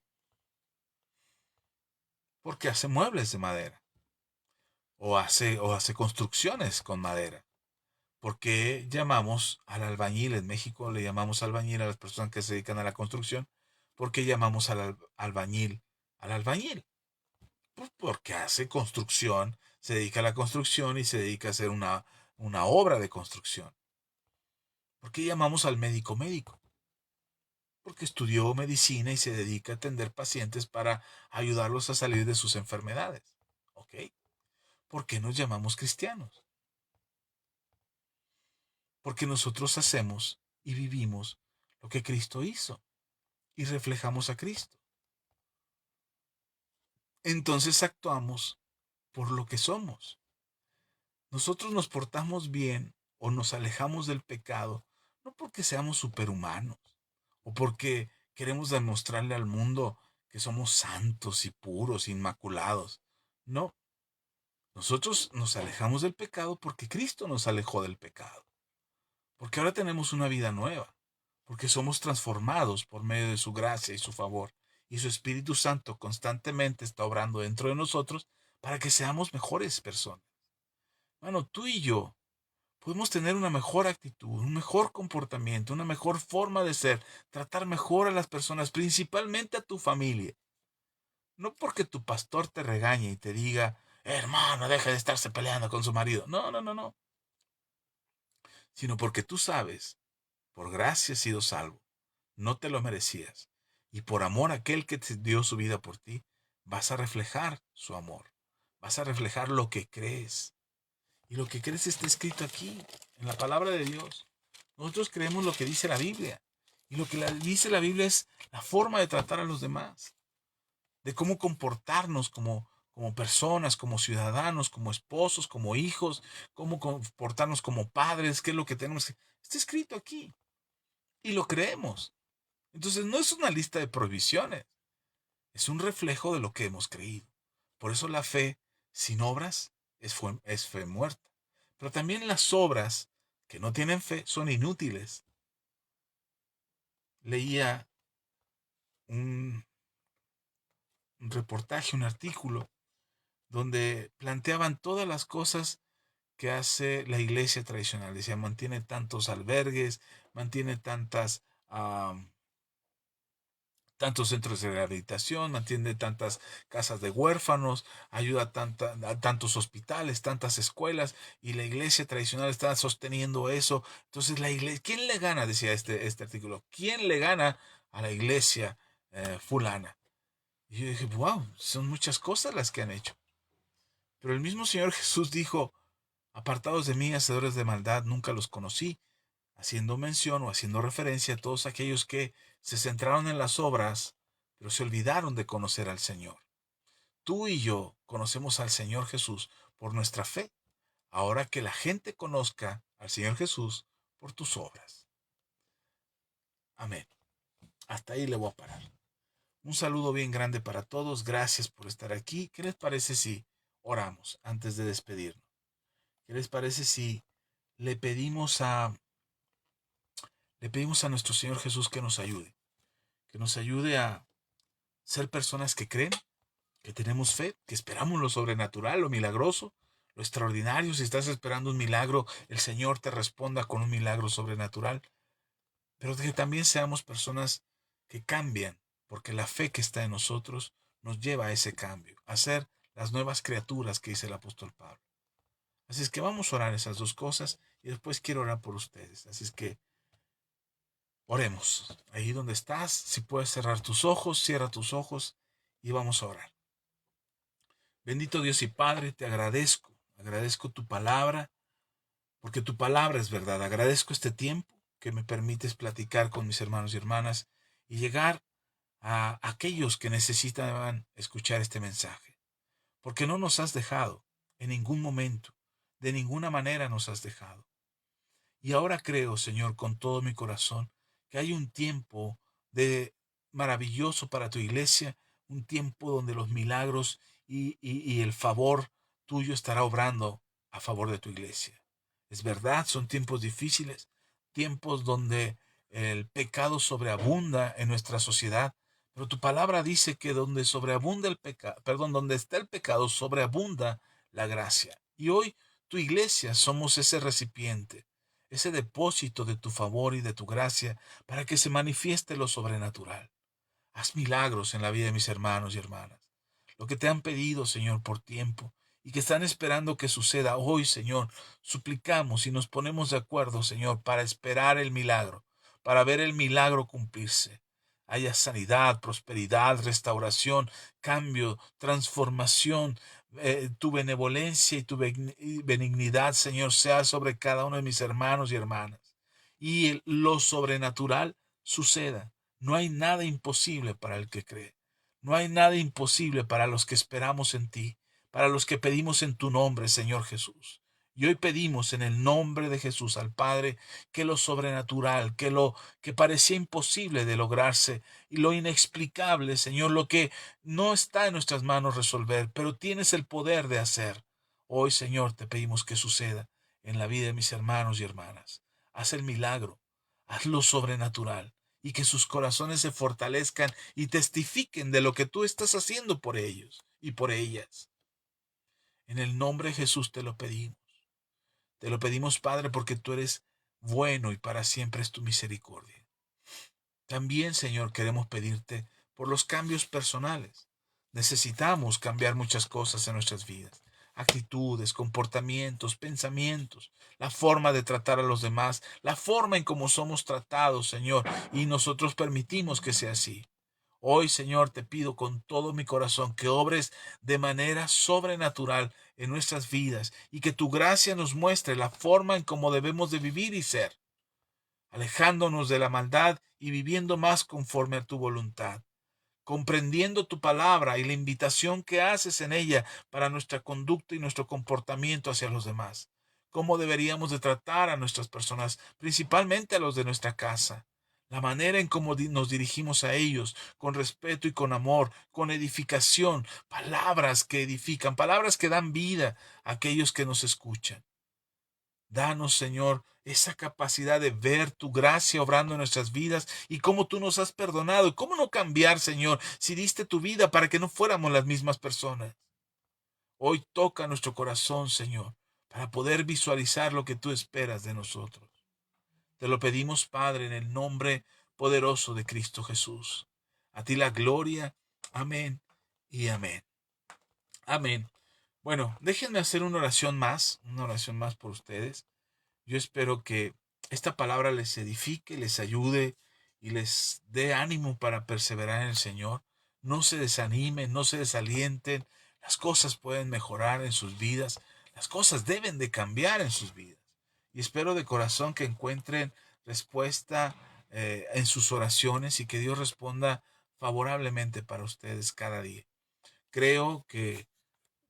Porque hace muebles de madera o hace construcciones con madera. ¿Por qué llamamos al albañil? En México le llamamos albañil a las personas que se dedican a la construcción. ¿Por qué llamamos albañil al albañil? Pues porque hace construcción, se dedica a la construcción y se dedica a hacer una obra de construcción. ¿Por qué llamamos al médico médico? Porque estudió medicina y se dedica a atender pacientes para ayudarlos a salir de sus enfermedades. ¿Ok? ¿Por qué nos llamamos cristianos? Porque nosotros hacemos y vivimos lo que Cristo hizo y reflejamos a Cristo. Entonces actuamos por lo que somos. Nosotros nos portamos bien o nos alejamos del pecado, no porque seamos superhumanos o porque queremos demostrarle al mundo que somos santos y puros, inmaculados. No, nosotros nos alejamos del pecado porque Cristo nos alejó del pecado. Porque ahora tenemos una vida nueva, porque somos transformados por medio de su gracia y su favor, y su Espíritu Santo constantemente está obrando dentro de nosotros para que seamos mejores personas. Bueno, tú y yo podemos tener una mejor actitud, un mejor comportamiento, una mejor forma de ser, tratar mejor a las personas, principalmente a tu familia. No porque tu pastor te regañe y te diga, hermano, deje de estarse peleando con su marido. No, no, no, no. Sino porque tú sabes, por gracia has sido salvo. No te lo merecías. Y por amor a aquel que te dio su vida por ti, vas a reflejar su amor. Vas a reflejar lo que crees. Y lo que crees está escrito aquí, en la palabra de Dios. Nosotros creemos lo que dice la Biblia. Y lo que dice la Biblia es la forma de tratar a los demás, de cómo comportarnos como personas, como ciudadanos, como esposos, como hijos, cómo comportarnos como padres, qué es lo que tenemos que... Está escrito aquí y lo creemos. Entonces no es una lista de prohibiciones, es un reflejo de lo que hemos creído. Por eso la fe sin obras es fe muerta. Pero también las obras que no tienen fe son inútiles. Leía un, un reportaje, un artículo, donde planteaban todas las cosas que hace la iglesia tradicional. Decía, mantiene tantos albergues, mantiene tantos centros de rehabilitación, mantiene tantas casas de huérfanos, ayuda a tantos hospitales, tantas escuelas, y la iglesia tradicional está sosteniendo eso. Entonces, la iglesia, ¿quién le gana? Decía este artículo. ¿Quién le gana a la iglesia fulana? Y yo dije, wow, son muchas cosas las que han hecho. Pero el mismo Señor Jesús dijo, apartados de mí, hacedores de maldad, nunca los conocí, haciendo mención o haciendo referencia a todos aquellos que se centraron en las obras, pero se olvidaron de conocer al Señor. Tú y yo conocemos al Señor Jesús por nuestra fe. Ahora que la gente conozca al Señor Jesús por tus obras. Amén. Hasta ahí le voy a parar. Un saludo bien grande para todos. Gracias por estar aquí. ¿Qué les parece si oramos antes de despedirnos? ¿Qué les parece si le pedimos a, le pedimos a nuestro Señor Jesús que nos ayude a ser personas que creen, que tenemos fe, que esperamos lo sobrenatural, lo milagroso, lo extraordinario? Si estás esperando un milagro, el Señor te responda con un milagro sobrenatural, pero que también seamos personas que cambian, porque la fe que está en nosotros nos lleva a ese cambio, a ser las nuevas criaturas que dice el apóstol Pablo. Así es que vamos a orar esas dos cosas y después quiero orar por ustedes. Así es que oremos. Ahí donde estás, si puedes cerrar tus ojos, cierra tus ojos y vamos a orar. Bendito Dios y Padre, te agradezco. Agradezco tu palabra, porque tu palabra es verdad. Agradezco este tiempo que me permites platicar con mis hermanos y hermanas y llegar a aquellos que necesitan escuchar este mensaje. Porque no nos has dejado en ningún momento, de ninguna manera nos has dejado. Y ahora creo, Señor, con todo mi corazón, que hay un tiempo de maravilloso para tu iglesia, un tiempo donde los milagros y el favor tuyo estará obrando a favor de tu iglesia. Es verdad, son tiempos difíciles, tiempos donde el pecado sobreabunda en nuestra sociedad, pero tu palabra dice que donde sobreabunda el pecado, perdón, donde está el pecado, sobreabunda la gracia. Y hoy tu iglesia somos ese recipiente, ese depósito de tu favor y de tu gracia para que se manifieste lo sobrenatural. Haz milagros en la vida de mis hermanos y hermanas. Lo que te han pedido, Señor, por tiempo y que están esperando que suceda hoy, Señor, suplicamos y nos ponemos de acuerdo, Señor, para esperar el milagro, para ver el milagro cumplirse. Haya sanidad, prosperidad, restauración, cambio, transformación. Tu benevolencia y tu benignidad, Señor, sea sobre cada uno de mis hermanos y hermanas. Y lo sobrenatural suceda. No hay nada imposible para el que cree. No hay nada imposible para los que esperamos en ti, para los que pedimos en tu nombre, Señor Jesús. Y hoy pedimos en el nombre de Jesús al Padre que lo sobrenatural, que lo que parecía imposible de lograrse y lo inexplicable, Señor, lo que no está en nuestras manos resolver, pero tienes el poder de hacer. Hoy, Señor, te pedimos que suceda en la vida de mis hermanos y hermanas. Haz el milagro, haz lo sobrenatural y que sus corazones se fortalezcan y testifiquen de lo que tú estás haciendo por ellos y por ellas. En el nombre de Jesús te lo pedimos. Te lo pedimos, Padre, porque tú eres bueno y para siempre es tu misericordia. También, Señor, queremos pedirte por los cambios personales. Necesitamos cambiar muchas cosas en nuestras vidas. actitudes, comportamientos, pensamientos, la forma de tratar a los demás, la forma en cómo somos tratados, Señor, y nosotros permitimos que sea así. Hoy, Señor, te pido con todo mi corazón que obres de manera sobrenatural en nuestras vidas y que tu gracia nos muestre la forma en cómo debemos de vivir y ser, alejándonos de la maldad y viviendo más conforme a tu voluntad, comprendiendo tu palabra y la invitación que haces en ella para nuestra conducta y nuestro comportamiento hacia los demás. Cómo deberíamos de tratar a nuestras personas, principalmente a los de nuestra casa. La manera en cómo nos dirigimos a ellos, con respeto y con amor, con edificación, palabras que edifican, palabras que dan vida a aquellos que nos escuchan. Danos, Señor, esa capacidad de ver tu gracia obrando en nuestras vidas y cómo tú nos has perdonado. Y cómo no cambiar, Señor, si diste tu vida para que no fuéramos las mismas personas. Hoy toca nuestro corazón, Señor, para poder visualizar lo que tú esperas de nosotros. Te lo pedimos, Padre, en el nombre poderoso de Cristo Jesús. A ti la gloria. Amén y amén. Amén. Bueno, déjenme hacer una oración más por ustedes. Yo espero que esta palabra les edifique, les ayude y les dé ánimo para perseverar en el Señor. No se desanimen, no se desalienten. Las cosas pueden mejorar en sus vidas. Las cosas deben de cambiar en sus vidas. Y espero de corazón que encuentren respuesta en sus oraciones y que Dios responda favorablemente para ustedes cada día. Creo que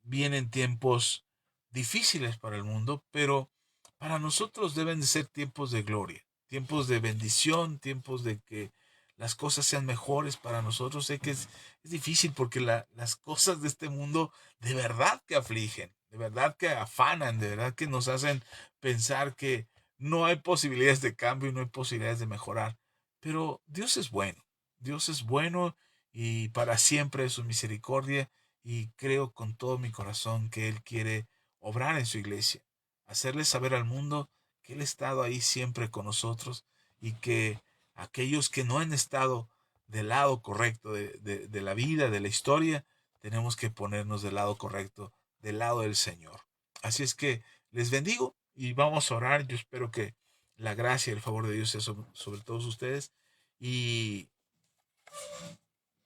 vienen tiempos difíciles para el mundo, pero para nosotros deben de ser tiempos de gloria, tiempos de bendición, tiempos de que las cosas sean mejores para nosotros. Sé que es difícil porque las cosas de este mundo de verdad que afligen, de verdad que afanan, de verdad que nos hacen pensar que no hay posibilidades de cambio y no hay posibilidades de mejorar. Pero Dios es bueno y para siempre es su misericordia y creo con todo mi corazón que Él quiere obrar en su iglesia, hacerle saber al mundo que Él ha estado ahí siempre con nosotros y que aquellos que no han estado del lado correcto de la vida, de la historia, tenemos que ponernos del lado correcto, del lado del Señor. Así es que les bendigo y vamos a orar. Yo espero que la gracia y el favor de Dios sea sobre todos ustedes y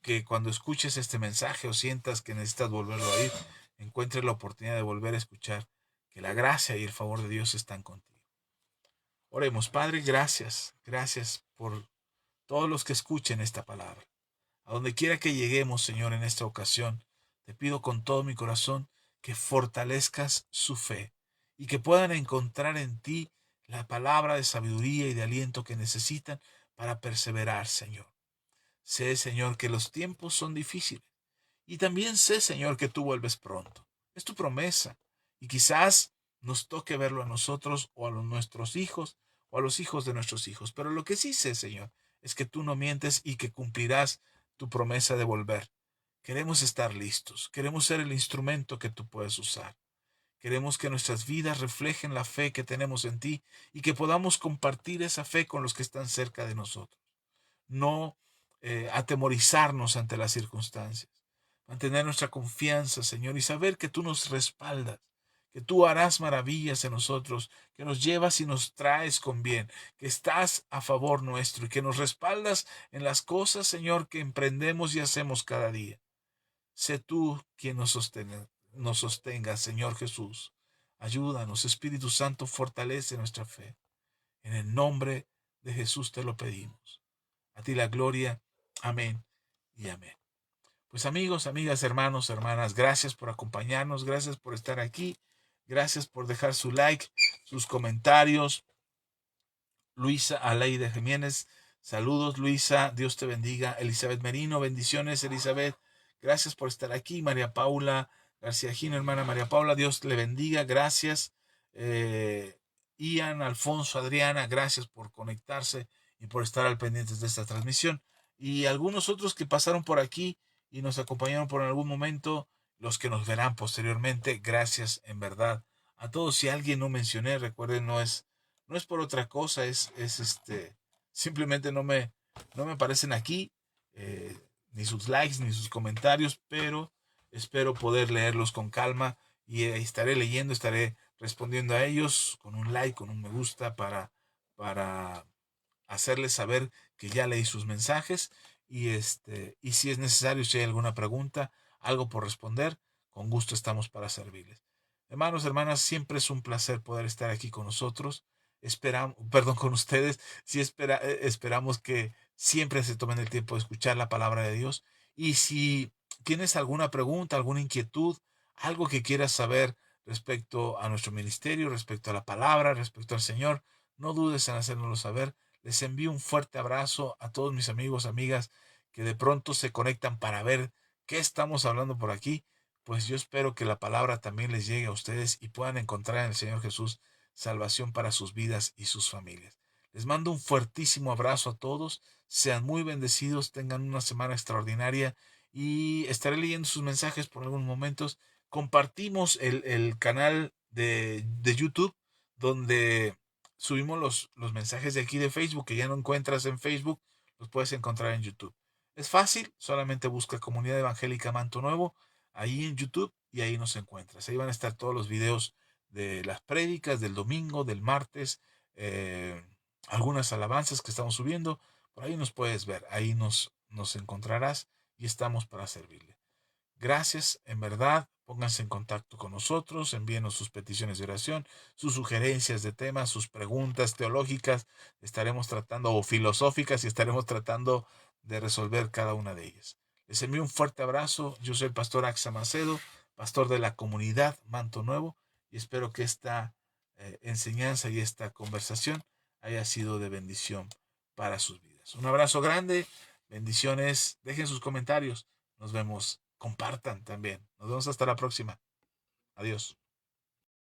que cuando escuches este mensaje o sientas que necesitas volverlo a oír, encuentres la oportunidad de volver a escuchar que la gracia y el favor de Dios están contigo. Oremos, Padre, gracias por todos los que escuchen esta palabra. A donde quiera que lleguemos, Señor, en esta ocasión, te pido con todo mi corazón que fortalezcas su fe y que puedan encontrar en ti la palabra de sabiduría y de aliento que necesitan para perseverar, Señor. Sé, Señor, que los tiempos son difíciles. Y también sé, Señor, que tú vuelves pronto. Es tu promesa. Y quizás nos toque verlo a nosotros o a nuestros hijos o a los hijos de nuestros hijos. Pero lo que sí sé, Señor, es que tú no mientes y que cumplirás tu promesa de volver. Queremos estar listos. Queremos ser el instrumento que tú puedes usar. Queremos que nuestras vidas reflejen la fe que tenemos en ti y que podamos compartir esa fe con los que están cerca de nosotros. No atemorizarnos ante las circunstancias. Mantener nuestra confianza, Señor, y saber que tú nos respaldas, que tú harás maravillas en nosotros, que nos llevas y nos traes con bien, que estás a favor nuestro y que nos respaldas en las cosas, Señor, que emprendemos y hacemos cada día. Sé tú quien nos sostenga, Señor Jesús. Ayúdanos, Espíritu Santo, fortalece nuestra fe. En el nombre de Jesús te lo pedimos. A ti la gloria. Amén y amén. Pues amigos, amigas, hermanos, hermanas, gracias por acompañarnos, gracias por estar aquí, gracias por dejar su like, sus comentarios. Luisa Aleide Jiménez, saludos Luisa, Dios te bendiga. Elizabeth Merino, bendiciones Elizabeth, gracias por estar aquí. María Paula García Gino, hermana María Paula, Dios le bendiga, gracias. Ian, Alfonso, Adriana, gracias por conectarse y por estar al pendiente de esta transmisión. Y algunos otros que pasaron por aquí y nos acompañaron por algún momento, los que nos verán posteriormente, gracias en verdad a todos. Si alguien no mencioné, recuerden, no es por otra cosa, simplemente no me aparecen aquí, ni sus likes, ni sus comentarios, pero espero poder leerlos con calma y estaré leyendo, estaré respondiendo a ellos con un like, con un me gusta para hacerles saber que ya leí sus mensajes y si es necesario, si hay alguna pregunta, algo por responder, con gusto estamos para servirles. Hermanos, hermanas, siempre es un placer poder estar aquí con nosotros. Esperamos, perdón, con ustedes. Sí esperamos que siempre se tomen el tiempo de escuchar la palabra de Dios. Y si tienes alguna pregunta, alguna inquietud, algo que quieras saber respecto a nuestro ministerio, respecto a la palabra, respecto al Señor, no dudes en hacérnoslo saber. Les envío un fuerte abrazo a todos mis amigos, amigas que de pronto se conectan para ver qué estamos hablando por aquí. Pues yo espero que la palabra también les llegue a ustedes y puedan encontrar en el Señor Jesús salvación para sus vidas y sus familias. Les mando un fuertísimo abrazo a todos. Sean muy bendecidos, tengan una semana extraordinaria y estaré leyendo sus mensajes por algunos momentos. Compartimos el canal de YouTube donde subimos los mensajes de aquí de Facebook que ya no encuentras en Facebook, los puedes encontrar en YouTube. Es fácil, solamente busca Comunidad Evangélica Manto Nuevo ahí en YouTube y ahí nos encuentras. Ahí van a estar todos los videos de las prédicas del domingo, del martes, eh, algunas alabanzas que estamos subiendo. Por ahí nos puedes ver, ahí nos encontrarás y estamos para servirle. Gracias, en verdad. Pónganse en contacto con nosotros, envíenos sus peticiones de oración, sus sugerencias de temas, sus preguntas teológicas, estaremos tratando, o filosóficas, y estaremos tratando de resolver cada una de ellas. Les envío un fuerte abrazo. Yo soy el pastor Axa Macedo, pastor de la comunidad Manto Nuevo, y espero que esta enseñanza y esta conversación haya sido de bendición para sus vidas. Un abrazo grande, bendiciones, dejen sus comentarios. Nos vemos. Compartan también. Nos vemos hasta la próxima. Adiós.